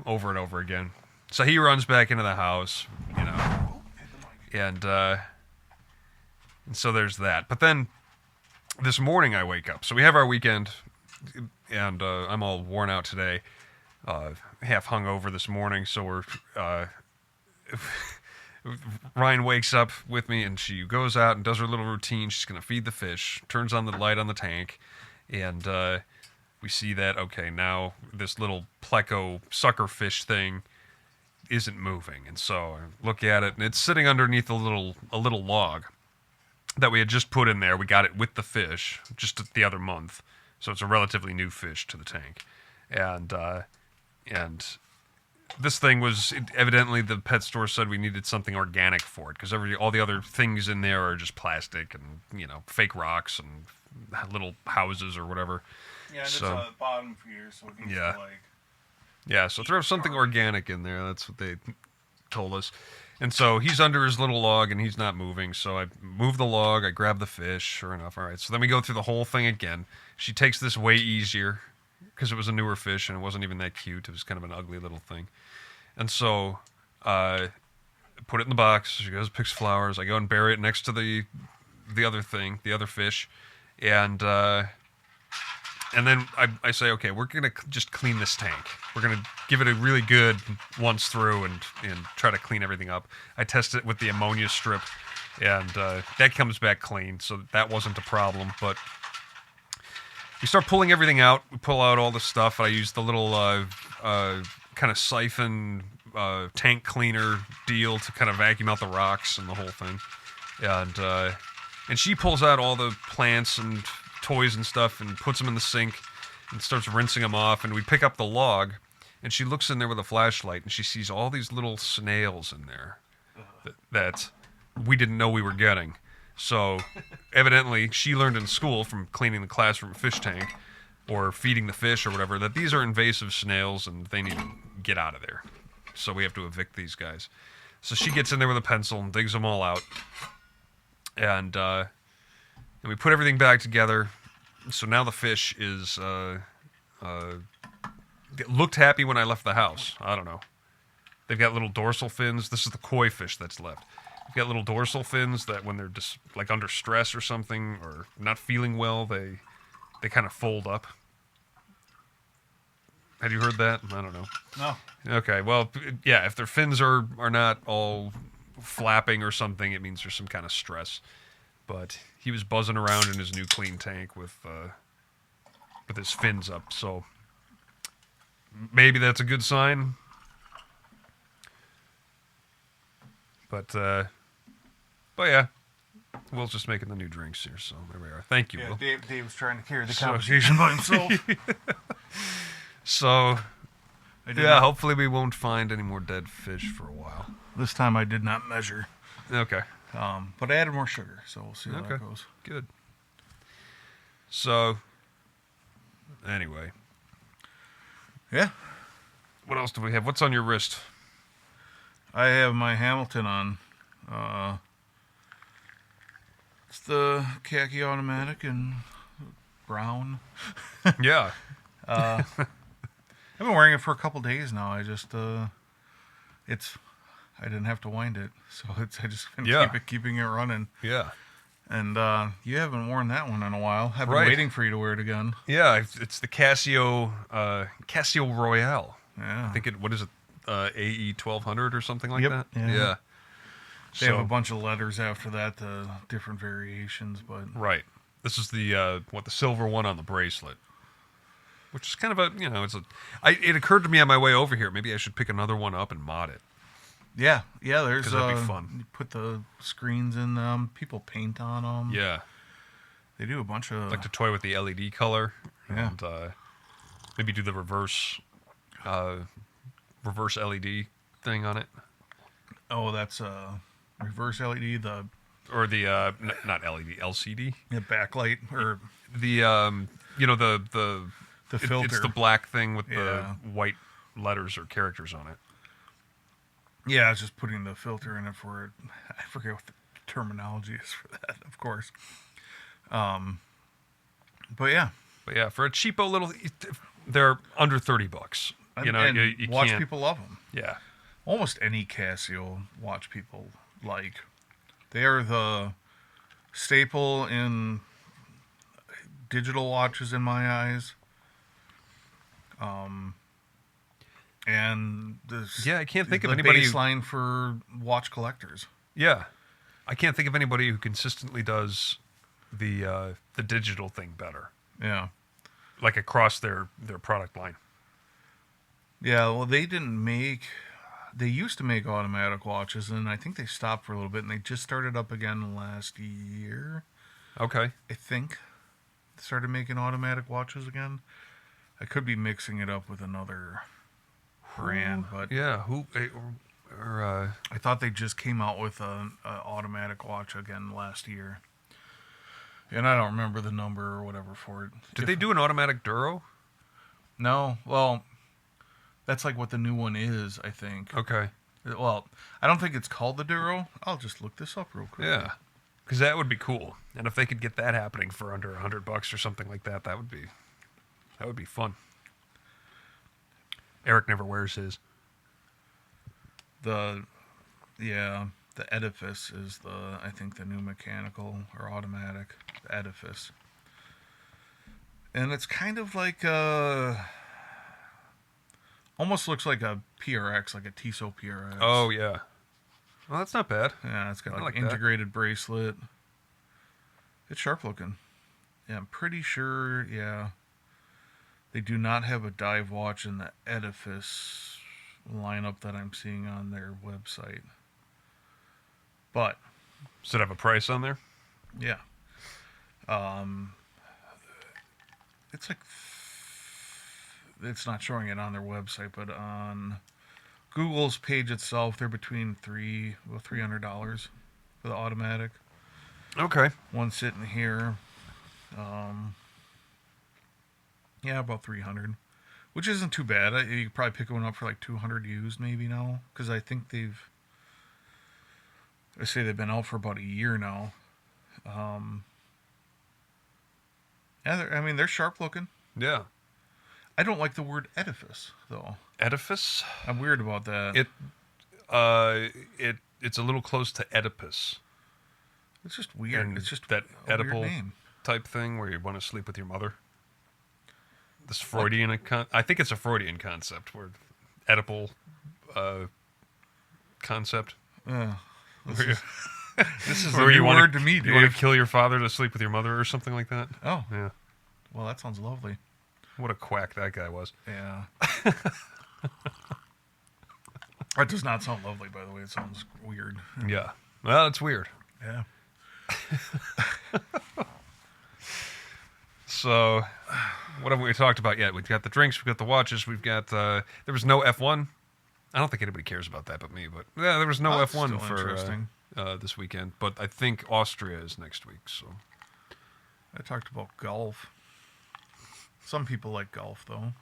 over and over again. So he runs back into the house, and so there's that. But then this morning I wake up. So we have our weekend, and I'm all worn out today, half hungover this morning. So we're Ryan wakes up with me, and she goes out and does her little routine. She's gonna feed the fish, turns on the light on the tank, and we see that okay, now this little pleco sucker fish thing isn't moving, and so I look at it, and it's sitting underneath a little log that we had just put in there. We got it with the fish just the other month, so it's a relatively new fish to the tank, and this thing was evidently the pet store said we needed something organic for it because all the other things in there are just plastic and fake rocks and little houses or whatever. Yeah, and So- it's a bottom feeder, so it needs Yeah. to like. Yeah, so throw something organic in there. That's what they told us. And so he's under his little log and he's not moving. So I move the log, I grab the fish, sure enough. All right. So then we go through the whole thing again. She takes this way easier because it was a newer fish and it wasn't even that cute. It was kind of an ugly little thing. And so put it in the box. She goes, picks flowers. I go and bury it next to the other thing, the other fish. And then I say, okay, we're going to just clean this tank. We're going to give it a really good once through and try to clean everything up. I test it with the ammonia strip, and that comes back clean, so that wasn't a problem. But we start pulling everything out. We pull out all the stuff. I use the little kind of siphon tank cleaner deal to kind of vacuum out the rocks and the whole thing. And she pulls out all the plants and toys and stuff and puts them in the sink and starts rinsing them off. And we pick up the log, and she looks in there with a flashlight, and she sees all these little snails in there that we didn't know we were getting. So evidently she learned in school from cleaning the classroom fish tank or feeding the fish or whatever that these are invasive snails and they need to get out of there. So we have to evict these guys. So she gets in there with a pencil and digs them all out. And we put everything back together. So now the fish is looked happy when I left the house. I don't know. They've got little dorsal fins. This is the koi fish that's left. They've got little dorsal fins that when they're just like under stress or something or not feeling well, they kind of fold up. Have you heard that? I don't know. No. Okay. Well, yeah. If their fins are not all flapping or something, it means there's some kind of stress. But he was buzzing around in his new clean tank with his fins up. So maybe that's a good sign. But yeah, Will's just making the new drinks here, so there we are. Thank you, Will. Dave was trying to carry the conversation by himself. So, yeah, hopefully we won't find any more dead fish for a while. This time I did not measure. Okay. But I added more sugar, so we'll see how that goes. Good. So, anyway. Yeah. What else do we have? What's on your wrist? I have my Hamilton on. It's the khaki automatic in brown. Yeah. I've been wearing it for a couple days now. I just, I didn't have to wind it, so I just been keeping it running. Yeah. And you haven't worn that one in a while. I've been waiting for you to wear it again. Yeah, it's the Casio Royale. Yeah. I think what is it? AE 1200 or something like that? Yeah. They have a bunch of letters after that, different variations, but right. This is the silver one on the bracelet, which is kind of it occurred to me on my way over here. Maybe I should pick another one up and mod it. Yeah. There's 'cause that'd be fun. You put the screens in them. People paint on them. Yeah. They do a bunch of. I'd like to toy with the LED color. Yeah. And maybe do the reverse LED thing on it. Oh, that's reverse LED. Or the not LED, LCD. The backlight or the the filter. It's the black thing with the white letters or characters on it. Yeah, I was just putting the filter in it for it. I forget what the terminology is for that, of course. But yeah, for a cheapo little, they're under $30. You know, and you watch can't, people love them. Yeah, almost any Casio watch people like. They are the staple in digital watches in my eyes. And I can't think of the anybody baseline for watch collectors. Yeah, I can't think of anybody who consistently does the digital thing better. Yeah, like across their product line. Yeah, well, they used to make automatic watches, and I think they stopped for a little bit, and they just started up again last year. Okay. I think they started making automatic watches again. I could be mixing it up with another brand, but yeah, I thought they just came out with an automatic watch again last year, and I don't remember the number or whatever for it. Did they do an automatic Duro? No, well, that's like what the new one is, I think. Okay. Well, I don't think it's called the Duro. I'll just look this up real quick. Yeah, because that would be cool. And if they could get that happening for under $100 or something like that, that would be fun. Eric never wears his. The Edifice is I think the new mechanical or automatic. The Edifice. And it's kind of like almost looks like a PRX, like a Tissot PRX. Oh yeah. Well, that's not bad. Yeah, it's got I like like integrated bracelet. It's sharp looking. Yeah, I'm pretty sure, yeah. They do not have a dive watch in the Edifice lineup that I'm seeing on their website. But Does it have a price on there? yeah. It's like it's not showing it on their website, but on Google's page itself, they're between $300 for the automatic. Okay. One sitting here, yeah, about 300, which isn't too bad. You could probably pick one up for like 200 used, maybe now, because I think they've been out for about a year now. Yeah, they're sharp looking. Yeah. I don't like the word edifice though. Edifice? I'm weird about that. It's a little close to Oedipus. It's just weird. And it's just that a edible weird name. type thing where you want to sleep with your mother. This Freudian, I think it's a Freudian concept, where edible concept. This is Where a you new wanna- word to me, dude. You want to kill your father to sleep with your mother or something like that? Oh, Yeah. well, that sounds lovely. What a quack that guy was. Yeah. That does not sound lovely, by the way. It sounds weird. Yeah. Well, it's weird. Yeah. So, what have we talked about yet? We've got the drinks, we've got the watches, we've got, there was no F1. I don't think anybody cares about that but me, but yeah, there was no That's F1 still for interesting. This weekend, but I think Austria is next week, so. I talked about golf. Some people like golf, though.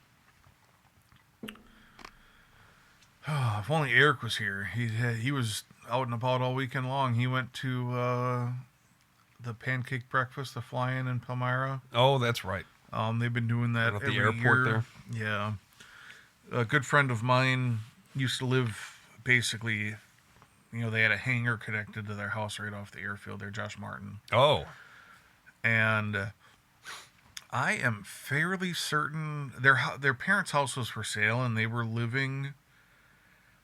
If only Eric was here. He was out and about all weekend long. He went to the pancake breakfast, the fly-in in Palmyra. Oh, that's right. They've been doing that At the every airport year. there? Yeah. A good friend of mine used to live basically, they had a hangar connected to their house right off the airfield there, Josh Martin. Oh. And I am fairly certain their parents' house was for sale, and they were living.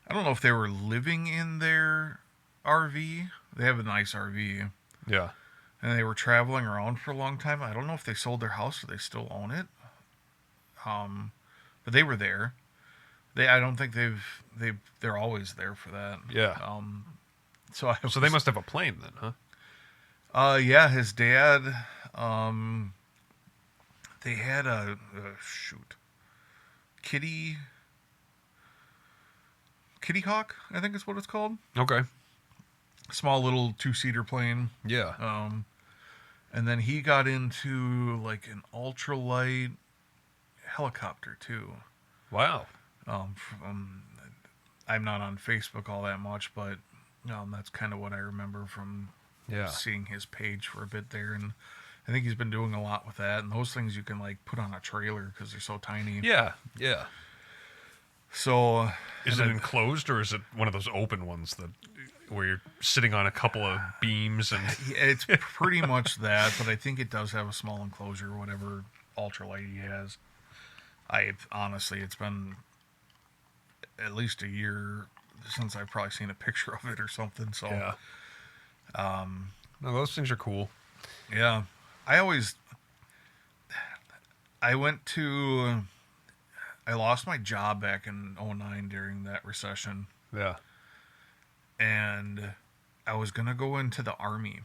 I don't know if they were living in their RV. They have a nice RV, Yeah. and they were traveling around for a long time. I don't know if they sold their house or they still own it. But they were there. I don't think they're always there for that. Yeah. So So they must have a plane then, huh? Yeah, his dad. They had a Kitty Hawk, I think is what it's called. Okay. Small little 2-seater plane. Yeah. And then he got into like an ultralight helicopter too. Wow. I'm not on Facebook all that much, but that's kind of what I remember from seeing his page for a bit there. And I think he's been doing a lot with that. And those things you can like put on a trailer because they're so tiny. Yeah. Yeah. So Is it enclosed or is it one of those open ones where you're sitting on a couple of beams and it's pretty much that, but I think it does have a small enclosure, whatever ultralight he has. Honestly, it's been at least a year since I've probably seen a picture of it or something. So yeah. No, those things are cool. yeah, I lost my job back in 2009 during that recession. Yeah. And I was going to go into the Army.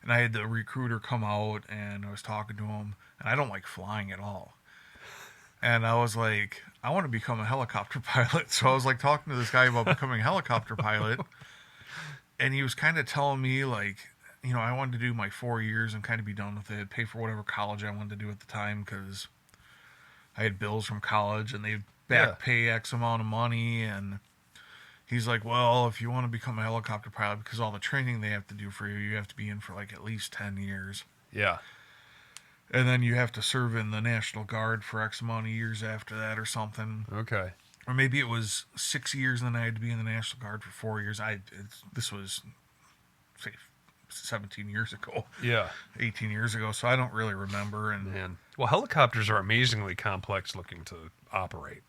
And I had the recruiter come out, and I was talking to him, and I don't like flying at all. And I was like, I want to become a helicopter pilot. So I was like talking to this guy about becoming a helicopter pilot. And he was kind of telling me like, I wanted to do my 4 years and kind of be done with it, pay for whatever college I wanted to do at the time because I had bills from college and they'd back pay X amount of money. And he's like, well, if you want to become a helicopter pilot, because all the training they have to do for you, you have to be in for like at least 10 years. Yeah. And then you have to serve in the National Guard for X amount of years after that or something. Okay. Or maybe it was 6 years and then I had to be in the National Guard for 4 years. This was, say, 17 years ago. Yeah. 18 years ago, so I don't really remember. And Man. Well, helicopters are amazingly complex looking to operate.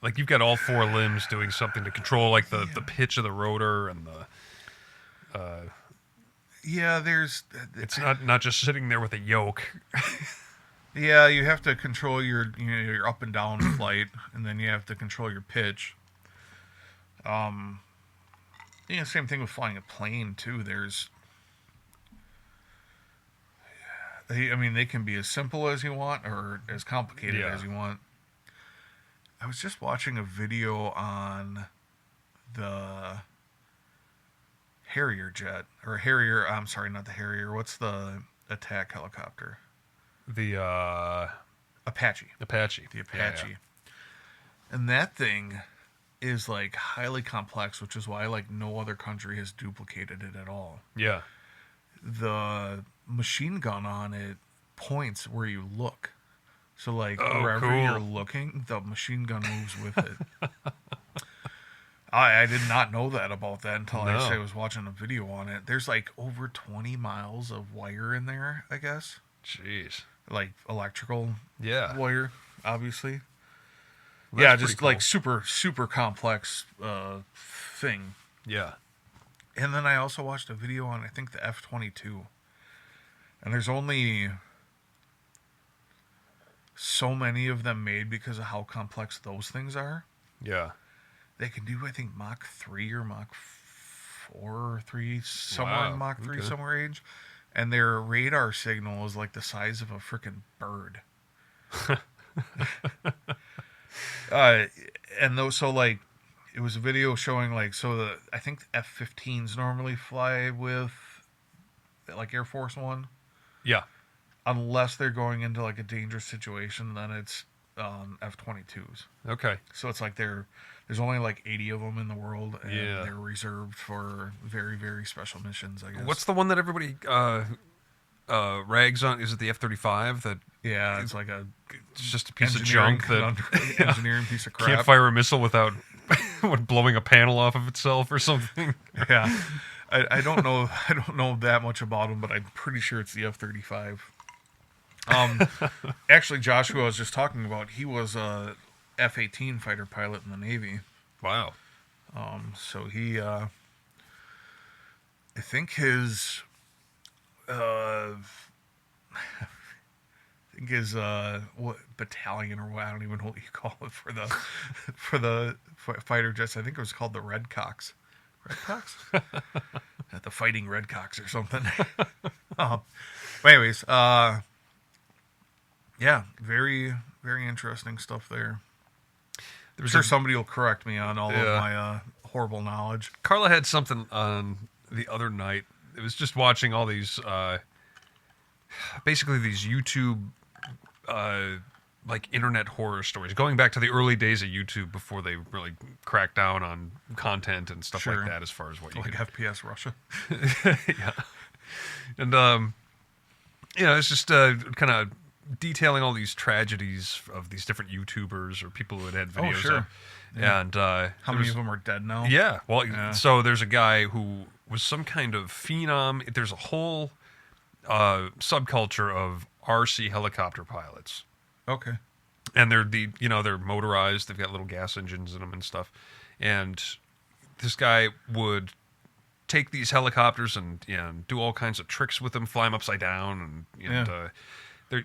Like, you've got all four limbs doing something to control, like, the pitch of the rotor and the... yeah, there's... It's not just sitting there with a yoke. Yeah, you have to control your up and down flight, and then you have to control your pitch. Same thing with flying a plane too. They can be as simple as you want or as complicated as you want. I was just watching a video on the Harrier jet or Harrier. I'm sorry, not the Harrier. What's the attack helicopter? The Apache. Apache. The Apache. Yeah. And that thing is like highly complex, which is why like no other country has duplicated it at all. Yeah. The machine gun on it points where you look. So like Oh, wherever cool. you're looking, the machine gun moves with it. I did not know that about that until I was watching a video on it. There's like over 20 miles of wire in there, I guess. Jeez. Like electrical Yeah. wire, obviously. Well, Yeah, that's just pretty like cool. super complex thing. Yeah. And then I also watched a video on, I think, the F-22. And there's only so many of them made because of how complex those things are. Yeah. They can do, I think, Mach 3 or Mach 4 or 3, somewhere Wow, in Mach 3, okay. somewhere range. And their radar signal is like the size of a freaking bird. And those, so like, it was a video showing like, I think F-15s normally fly with like Air Force One. Yeah. Unless they're going into like a dangerous situation, then it's F-22s. Okay. So it's like there's only like 80 of them in the world, and Yeah. they're reserved for very, very special missions, I guess. What's the one that everybody rags on? Is it the F-35 that Yeah, it's like a it's just a piece of engineering junk that engineering piece of crap. can't fire a missile without blowing a panel off of itself or something? Yeah, I don't know. I don't know that much about them, but I'm pretty sure it's the F-35. Actually, Josh, who I was just talking about, he was a F-18 fighter pilot in the Navy. Wow. So he, I think his, what battalion or what, I don't even know what you call it for the fighter jets. I think it was called the Red Cocks. Red Cocks? The Fighting Red Cocks or something. But anyways, yeah, very, very interesting stuff there. I'm sure somebody will correct me on all of my horrible knowledge. Carla had something on the other night. It was just watching all these, basically these YouTube, like internet horror stories, going back to the early days of YouTube before they really cracked down on content and stuff Sure. like that, as far as what you Like could FPS Russia. yeah. And, it's just kind of detailing all these tragedies of these different YouTubers or people who had videos sure. up. And How many of them are dead now? yeah, well, Yeah. so there's a guy who was some kind of phenom. There's a whole subculture of RC helicopter pilots. Okay. And they're motorized. They've got little gas engines in them and stuff. And this guy would take these helicopters and do all kinds of tricks with them, fly them upside down, and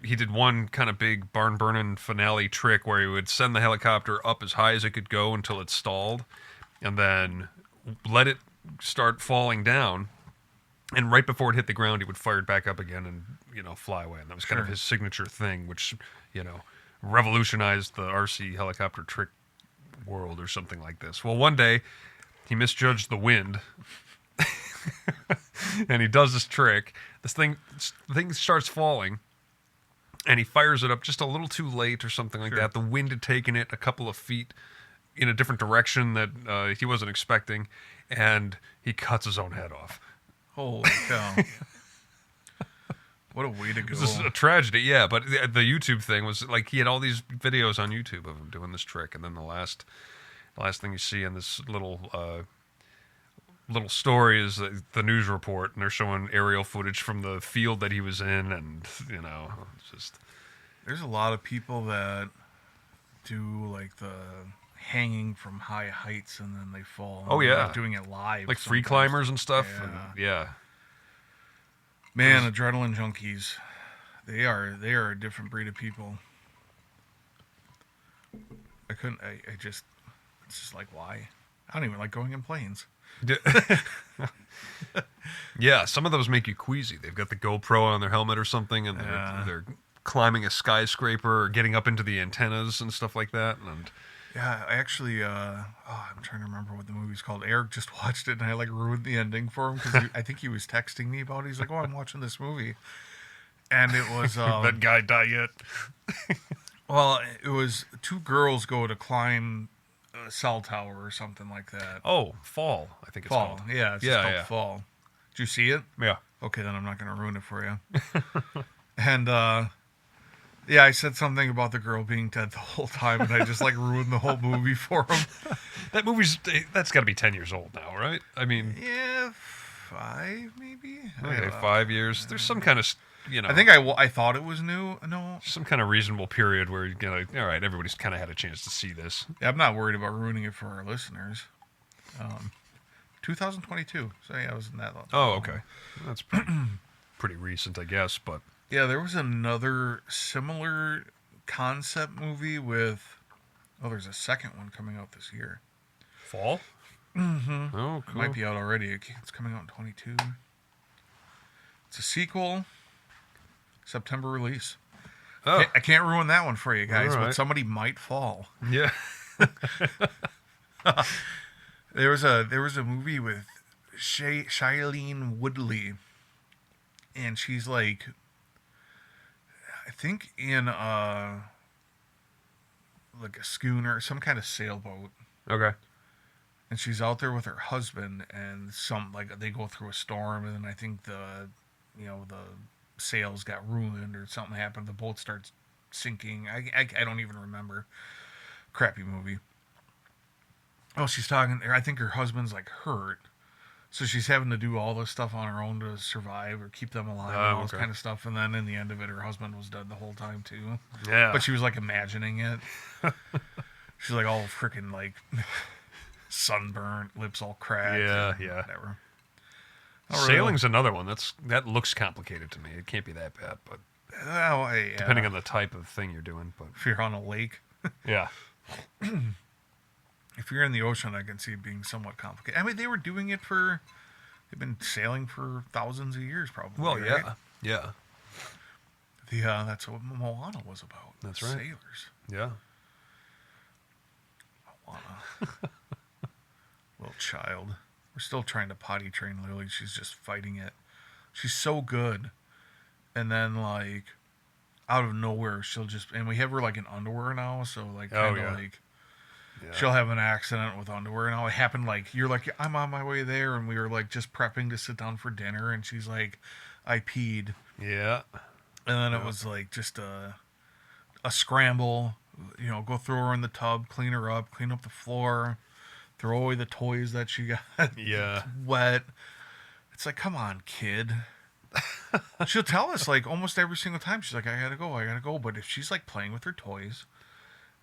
he did one kind of big barn burning finale trick where he would send the helicopter up as high as it could go until it stalled, and then let it start falling down. And right before it hit the ground, he would fire it back up again and fly away. And that was kind of his signature thing, which revolutionized the RC helicopter trick world or something like this. Well, one day he misjudged the wind. And he does this trick. The thing starts falling, and he fires it up just a little too late or something like that. The wind had taken it a couple of feet in a different direction that he wasn't expecting, and he cuts his own head off. Holy cow. What a way to go. This is a tragedy, yeah. But the YouTube thing was like he had all these videos on YouTube of him doing this trick, and then the last thing you see in this little story is the news report, and they're showing aerial footage from the field that he was in, and it's just. There's a lot of people that do like the hanging from high heights and then they fall. Oh yeah, like doing it live, like free climbers and stuff. Yeah. And, yeah. Man, adrenaline junkies. They are a different breed of people. I just, it's just like, why? I don't even like going in planes. Yeah, some of those make you queasy. They've got the GoPro on their helmet or something, and they're climbing a skyscraper or getting up into the antennas and stuff like that. And yeah, I actually, I'm trying to remember what the movie's called. Eric just watched it, and I like ruined the ending for him because I think he was texting me about it. He's like, "Oh, I'm watching this movie," and it was that guy die yet? Well, it was two girls go to climb a cell tower or something like that. Oh, Fall, I think it's Fall. called. Yeah, it's just called Fall. Did you see it? Yeah. Okay, then I'm not going to ruin it for you. And yeah, I said something about the girl being dead the whole time, and I just like ruined the whole movie for him. That's got to be 10 years old now, right? I mean, yeah, 5 maybe. Okay, 5 years. There's some kind of, I think I thought it was new. No, some kind of reasonable period where you're gonna. All right, everybody's kind of had a chance to see this. Yeah, I'm not worried about ruining it for our listeners. 2022. So yeah, I was in that. Oh, okay. That's pretty recent, I guess. But yeah, there was another similar concept movie with. Oh, there's a second one coming out this year. Fall. Mm-hmm. Oh, cool. It might be out already. It's coming out in 22. It's a sequel. September release. Oh. I can't ruin that one for you guys, Right. but somebody might fall. Yeah. There was a movie with Shailene Woodley, and she's like, I think in like a schooner, some kind of sailboat. Okay. And she's out there with her husband, and they go through a storm, and then I think the sails got ruined or something happened. The boat starts sinking. I don't even remember. Crappy movie. Oh, she's talking. I think her husband's like hurt, so she's having to do all this stuff on her own to survive or keep them alive and all this kind of stuff. And then in the end of it, her husband was dead the whole time too. Yeah. But she was like imagining it. She's like all freaking like sunburnt, lips all cracked. Yeah. Whatever. Sailing's another one that looks complicated to me. It can't be that bad, but depending on the type of thing you're doing. But if you're on a lake, yeah. If you're in the ocean, I can see it being somewhat complicated. I mean, they've been sailing for thousands of years, probably. Well, right? yeah. That's what Moana was about. That's right. Sailors. Yeah. Moana. Little child. We're still trying to potty train Lily. She's just fighting it. She's so good. And then, like, out of nowhere, and we have her, like, in underwear now, so, like, kind of like, she'll have an accident with underwear. And it happened, like, you're like, I'm on my way there, and we were, like, just prepping to sit down for dinner, and she's like, I peed. Yeah. And then it was, like, just a scramble, go throw her in the tub, clean her up, clean up the floor, throw away the toys that she got wet. It's like, come on, kid. She'll tell us, like, almost every single time. She's like, I gotta go. But if she's, like, playing with her toys.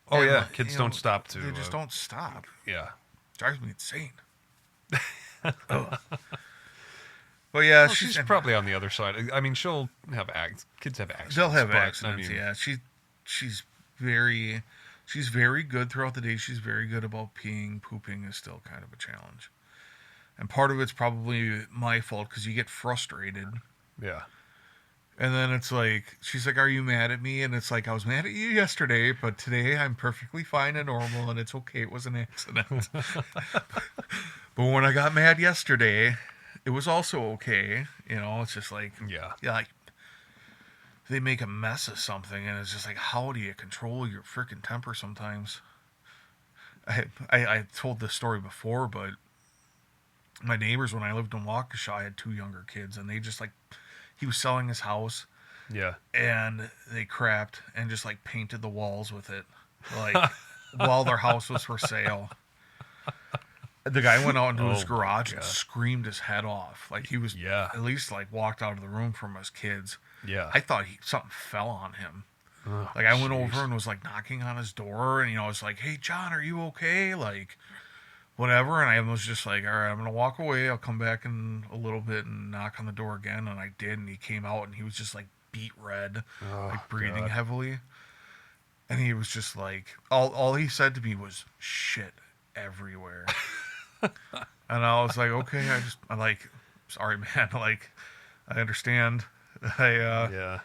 Oh, yeah. Kids don't stop to. They just don't stop. Yeah. Drives me insane. Well, yeah. She's probably on the other side. I mean, she'll have kids have accidents. They'll have but, accidents, yeah. She's very good throughout the day. She's very good about peeing. Pooping is still kind of a challenge. And part of it's probably my fault because you get frustrated. Yeah. And then it's like, she's like, are you mad at me? And it's like, I was mad at you yesterday, but today I'm perfectly fine and normal, and it's okay. It was an accident. But when I got mad yesterday, it was also okay. It's just like, like, they make a mess of something, and it's just like, how do you control your freaking temper sometimes? I told this story before, but my neighbors, when I lived in Waukesha, I had two younger kids, and they just like, he was selling his house, Yeah. and they crapped and just like painted the walls with it, like while their house was for sale. The guy went out into his Oh my garage and God. screamed his head off. Like he was Yeah. at least like walked out of the room from his kids. Yeah. I thought something fell on him. Oh, Like I went jeez. over and was like knocking on his door, and I was like, "Hey, John, are you okay?" Like whatever. And I was just like, "All right, I'm gonna walk away. I'll come back in a little bit and knock on the door again." And I did, and he came out, and he was just like beet red, Oh, like breathing God. heavily. And he was just like, all he said to me was "shit everywhere." And I was like, "Okay, I'm like, sorry, man. Like, I understand. Yeah.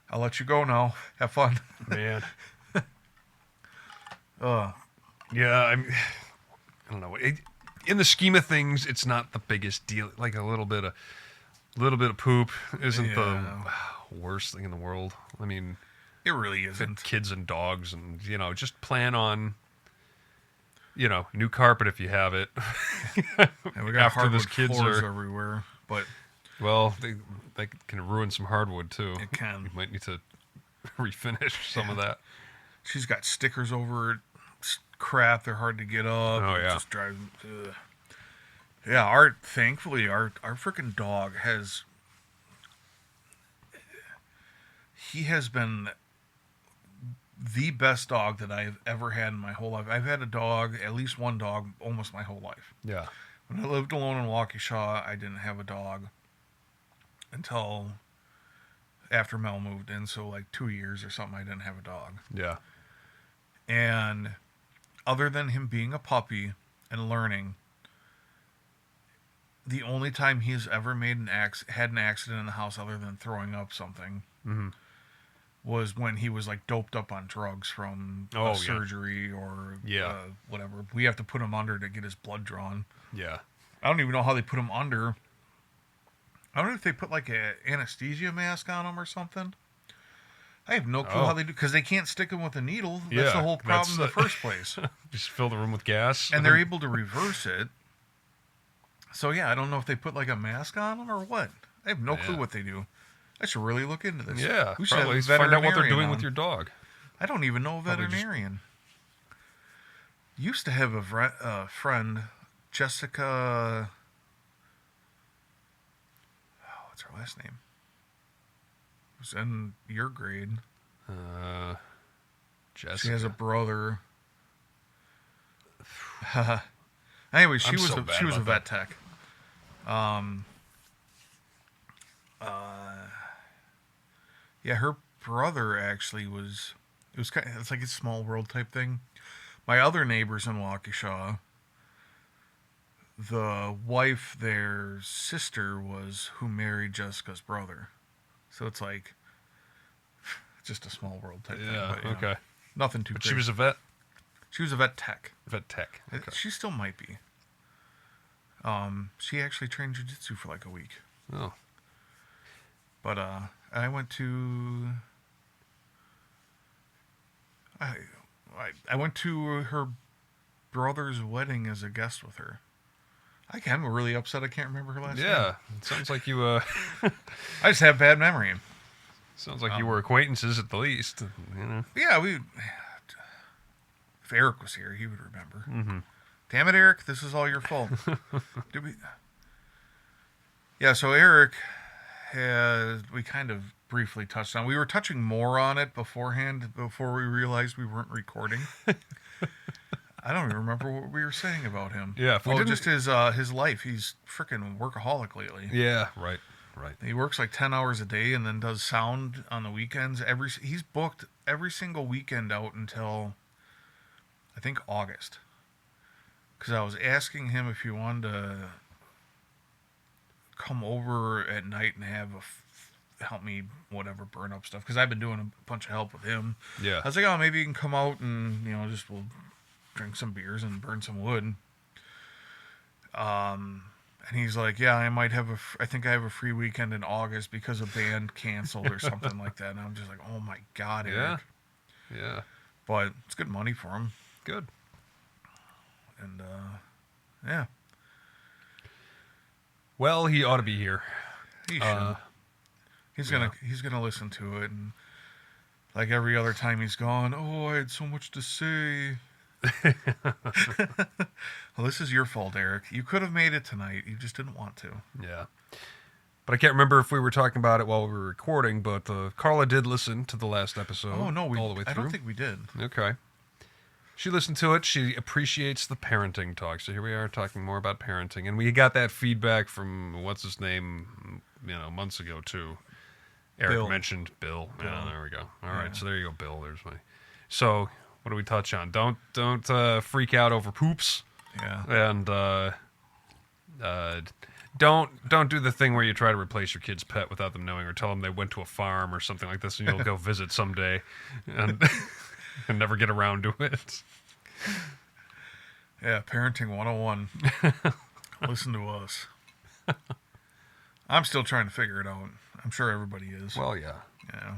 I'll let you go now. Have fun." Man. Uh, Yeah. I don't know. In the scheme of things, it's not the biggest deal. Like a little bit of poop isn't Yeah. the worst thing in the world. I mean, it really isn't. kids and dogs, and just plan on, new carpet if you have it. And we got After hardwood those kids floors are everywhere, but well, they can ruin some hardwood too. it can. You might need to refinish some of that. She's got stickers over it. It's crap. They're hard to get up. Oh, It yeah. just drives. Ugh. Yeah, thankfully our freaking dog he has been the best dog that I've ever had in my whole life. I've had a dog, at least one dog, almost my whole life. Yeah. When I lived alone in Waukesha, I didn't have a dog until after Mel moved in. So like 2 years or something, I didn't have a dog. Yeah. And other than him being a puppy and learning, the only time he's ever had an accident in the house other than throwing up something Mm-hmm. was when he was like doped up on drugs from Oh, yeah. surgery or Yeah. whatever. We have to put him under to get his blood drawn. Yeah. I don't even know how they put him under. I don't know if they put like a anesthesia mask on him or something. I have no clue Oh. how they do, because they can't stick him with a needle. That's Yeah, the whole problem in the that's first place. Just fill the room with gas. And they're able to reverse it. So yeah, I don't know if they put like a mask on them or what. I have no clue Yeah. what they do. I should really look into this. Yeah. We should have Probably a find out what they're veterinarian doing on. with your dog. I don't even know a Probably just- veterinarian. Used to have a friend, Jessica. Oh, what's her last name? It was in your grade. Jessica. She has a brother. Anyway, she I'm was so a, bad she was a about vet tech. Yeah, her brother actually was. It was kind of, it's like a small world type thing. My other neighbors in Waukesha, the wife, their sister was who married Jessica's brother. So it's like just a small world type thing. Yeah. But, you know, Okay. nothing too But crazy. she was a vet. She was a vet tech. Vet tech. Okay. She still might be. She actually trained jiu-jitsu for like a week. Oh. But I went to I went to her brother's wedding as a guest with her. I'm really upset I can't remember her last name. Yeah. It sounds like you. I just have bad memory. Sounds like you were acquaintances at the least. Yeah, if Eric was here, he would remember. Mm-hmm. Damn it, Eric! This is all your fault. Did we? Yeah. So Eric we kind of briefly touched on. We were touching more on it beforehand before we realized we weren't recording. I don't even remember what we were saying about him. Yeah, if we didn't- just his life. He's freaking workaholic lately. Yeah. Right. Right. He works like 10 hours a day and then does sound on the weekends. He's booked every single weekend out until I think August. Because I was asking him if he wanted to come over at night and have help me whatever burn up stuff, because I've been doing a bunch of help with him. Yeah. I was like, oh, maybe you can come out and just we'll drink some beers and burn some wood. And he's like, yeah, I think I have a free weekend in August because a band canceled or something like that. And I'm just like, oh my God, Eric. Yeah. Yeah. But it's good money for him. Good. and yeah, Well, he ought to be here. he should. Yeah. He's gonna listen to it, and like every other time he's gone, oh, I had so much to say. Well, this is your fault, Eric. You could have made it tonight. You just didn't want to. Yeah. But I can't remember if we were talking about it while we were recording, but Carla did listen to the last episode. Oh no, all the way through. I don't think we did. Okay. She listened to it. She appreciates the parenting talk. So here we are talking more about parenting. And we got that feedback from, what's his name, months ago, too. Eric Bill. mentioned Bill. Yeah, there we go. All right, Yeah. so there you go, Bill. There's my... So, what do we touch on? Don't freak out over poops. Yeah. And don't do the thing where you try to replace your kid's pet without them knowing, or tell them they went to a farm or something like this, and you'll go visit someday, and and never get around to it. Yeah, parenting 101. Listen to us. I'm still trying to figure it out. I'm sure everybody is. Well, yeah, Yeah.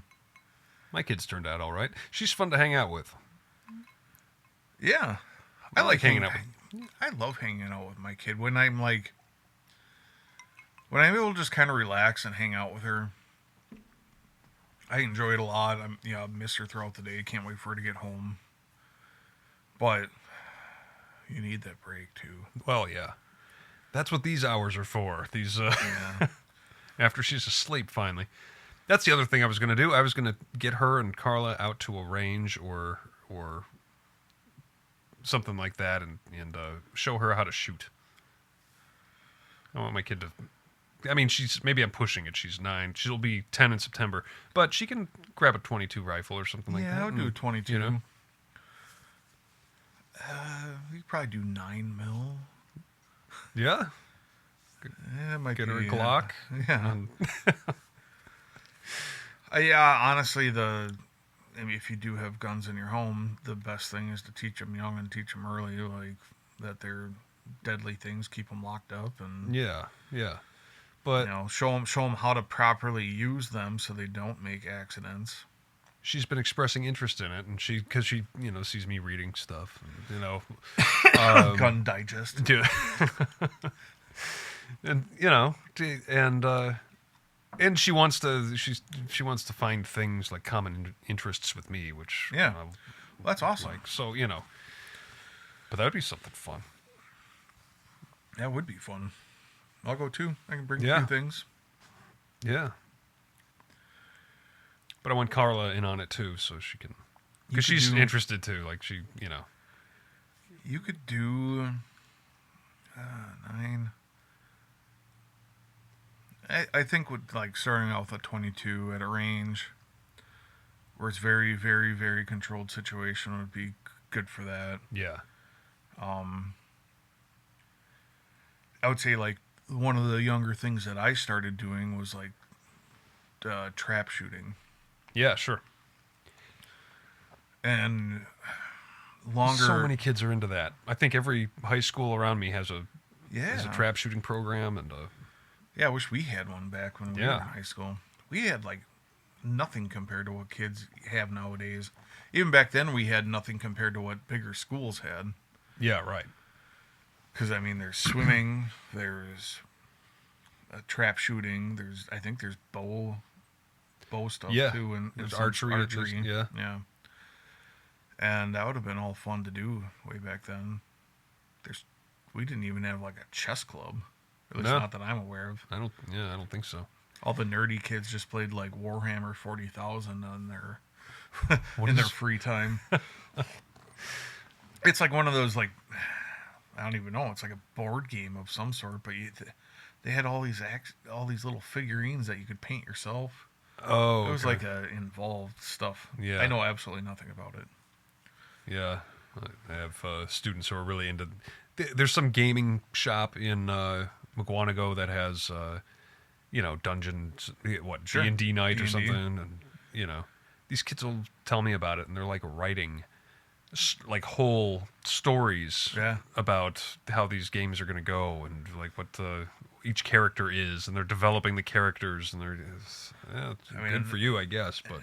my kid's turned out all right. She's fun to hang out with. Yeah. I like hanging out I love hanging out with my kid when I'm able to just kind of relax and hang out with her. I enjoy it a lot. I miss her throughout the day. Can't wait for her to get home. But you need that break too. Well, yeah, that's what these hours are for. These Yeah. after she's asleep finally. That's the other thing I was going to do. I was going to get her and Carla out to a range or something like that, and show her how to shoot. I want my kid to. I mean, maybe I'm pushing it. She's 9. She'll be 10 in September, but she can grab a .22 rifle or something like that. Yeah, I would do a 22. You know? We could probably do 9mm. Yeah. Yeah, it might Get her a be, Glock. Yeah. And- Yeah, honestly, if you do have guns in your home, the best thing is to teach them young and teach them early, like that they're deadly things. Keep them locked up, and yeah. But show them how to properly use them so they don't make accidents. she's been expressing interest in it, and because she sees me reading stuff, Gun Digest. do and she wants to find things like common interests with me, which Yeah. That's awesome. like, so but that would be something fun. That would be fun. I'll go too. I can bring a Yeah. few things. Yeah. But I want Carla in on it too, so she can, because could she's do- interested too. Like You could do 9. I think with starting out with a 22 at a range where it's very, very, very controlled situation would be good for that. yeah, I would say one of the younger things that I started doing was trap shooting. yeah, sure. And longer. So many kids are into that. I think every high school around me has a trap shooting program, and Yeah, I wish we had one back when we were in high school. We had nothing compared to what kids have nowadays. Even back then, we had nothing compared to what bigger schools had. yeah, right. Because there's swimming, there's trap shooting, I think there's bow stuff too, and There's some archery. Yeah. yeah. And that would have been all fun to do way back then. We didn't even have a chess club, at least No. not that I'm aware of. I don't think so. All the nerdy kids just played Warhammer 40,000 on their What in their is- free time. It's one of those I don't even know. It's a board game of some sort, but they had all these little figurines that you could paint yourself. Oh, It was okay. involved stuff. Yeah. I know absolutely nothing about it. Yeah, I have students who are really into. There's some gaming shop in McWanago that has, dungeons, Sure. D&D night or D&D. something, and these kids will tell me about it, and they're writing, whole stories Yeah. about how these games are going to go, and what each character is, and they're developing the characters, and it's good for you, I guess, but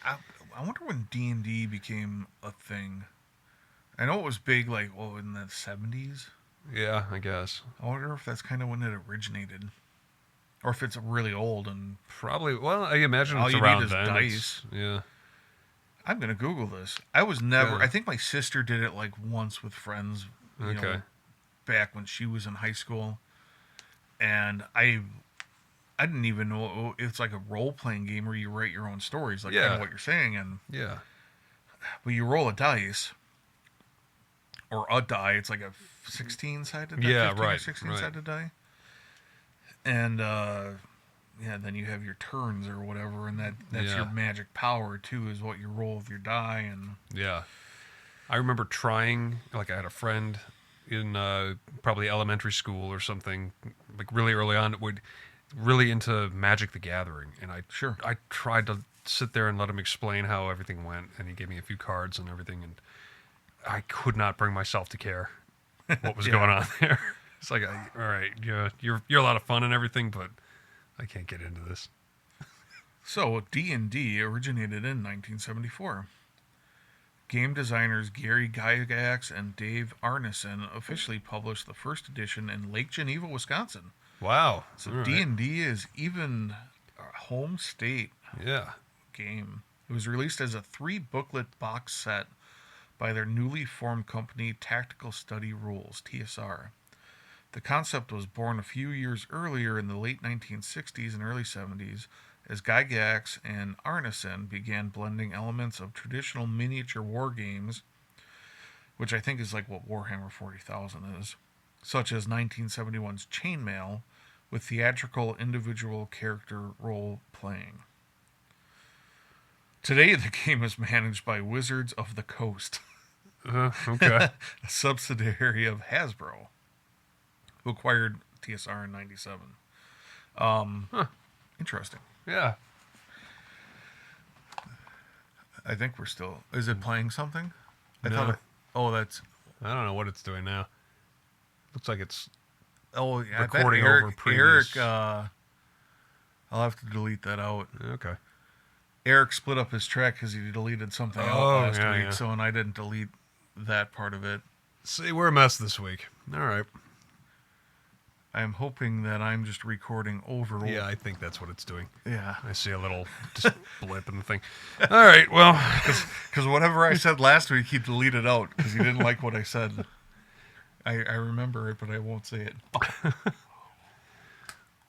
I wonder when D&D became a thing. I know it was big, like, in the 70s. Yeah, I guess. I wonder if that's kind of when it originated. Or if it's really old and Probably. Well, I imagine all it's you need around is then. dice. Yeah. I'm going to Google this. I was never, Yeah. I think my sister did it like once with friends, Okay. back when she was in high school. And I didn't even know it's like a role playing game where you write your own stories, like kind Yeah. of what you're saying. And Yeah. but you roll a dice or a die. It's like a 16 sided die, Yeah, 15 or right, 16 right. sided die. And yeah, then you have your turns or whatever, and that's Yeah. your magic power too, is what you roll with your die. And Yeah. I remember trying, like, I had a friend in probably elementary school or something, like really early on, would really into Magic the Gathering, and Sure. I tried to sit there and let him explain how everything went, and he gave me a few cards and everything, and I could not bring myself to care what was Yeah. going on there. It's like, all right, yeah, you're a lot of fun and everything, but I can't get into this. So D&D originated in 1974. Game designers Gary Gygax and Dave Arneson officially published the first edition in Lake Geneva, Wisconsin. Wow. So All right. D&D is even a home state Yeah. game. It was released as a 3-booklet box set by their newly formed company Tactical Study Rules, TSR. The concept was born a few years earlier in the late 1960s and early 70s as Gygax and Arneson began blending elements of traditional miniature war games, which I think is like what Warhammer 40,000 is, such as 1971's Chainmail, with theatrical individual character role playing. Today, the game is managed by Wizards of the Coast, Okay. a subsidiary of Hasbro, who acquired TSR in 97. Interesting. Yeah. I think we're still... Is it playing something? I No. thought it... Oh, that's... I don't know what it's doing now. Looks like it's Oh, yeah. Recording I bet Eric, over previous- I'll have to delete that out. okay. Eric split up his track because he deleted something out Oh, last yeah, week, yeah. so and I didn't delete that part of it. See, we're a mess this week. All right. I'm hoping that I'm just recording over. Yeah, I think that's what it's doing. Yeah. I see a little just blip in the thing. All right. Well, Because whatever I said last week, he deleted out because he didn't like what I said. I remember it, but I won't say it.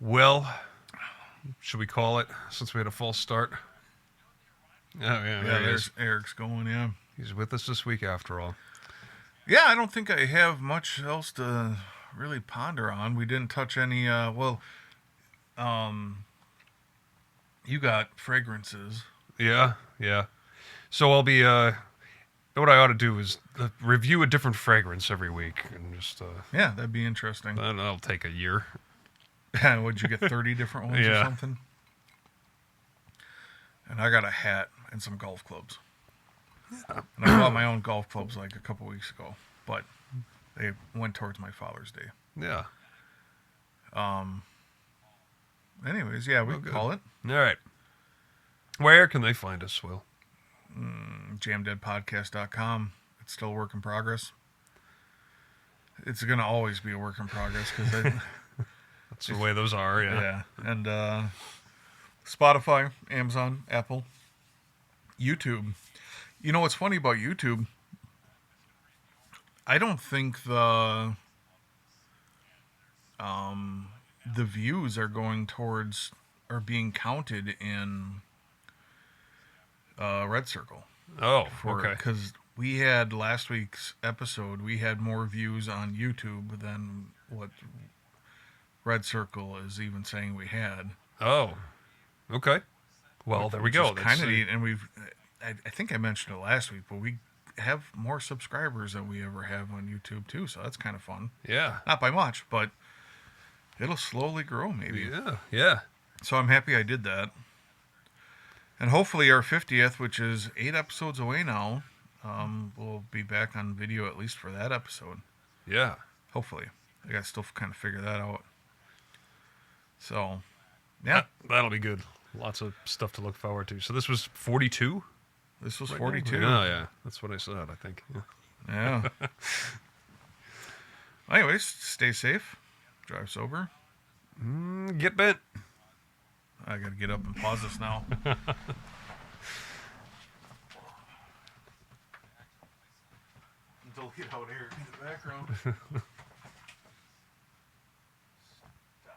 well, should we call it since we had a false start? Oh yeah, Yeah, there he there's is. Eric's going, yeah. He's with us this week after all. Yeah, I don't think I have much else to really ponder on. We didn't touch any, you got fragrances. Yeah, yeah. So I'll be. What I ought to do is review a different fragrance every week, and just. Yeah, that'd be interesting. That'll take a year. Would you get 30 different ones or Yeah. something? And I got a hat and some golf clubs. And I bought my own golf clubs like a couple weeks ago, but they went towards my Father's Day. Yeah. Anyways, yeah, we Oh, can good. call it All right. Where can they find us, Will? jamdeadpodcast.com. It's still a work in progress. It's going to always be a work in progress because That's the way those are. Yeah. yeah. And Spotify, Amazon, Apple, YouTube. You know what's funny about YouTube? I don't think the views are going towards or being counted in Red Circle. Oh, okay. Because we had last week's episode, we had more views on YouTube than what Red Circle is even saying we had. Oh, okay. Well, there we go. That's, Kind of neat, and I think I mentioned it last week, but we have more subscribers than we ever have on YouTube too, so that's kind of fun. yeah. Not by much, but it'll slowly grow maybe. Yeah. Yeah. So I'm happy I did that. And hopefully our 50th, which is 8 episodes away now, we'll be back on video at least for that episode. Yeah. Hopefully. I got to still kind of figure that out. So, yeah, That'll be good. Lots of stuff to look forward to. So this was 42? this was Right 42. now? Oh, yeah. That's what I said, I think. Yeah. Yeah. Anyways, stay safe. Drive sober. Get bent. I gotta get up and pause this now. Delete out air in the background.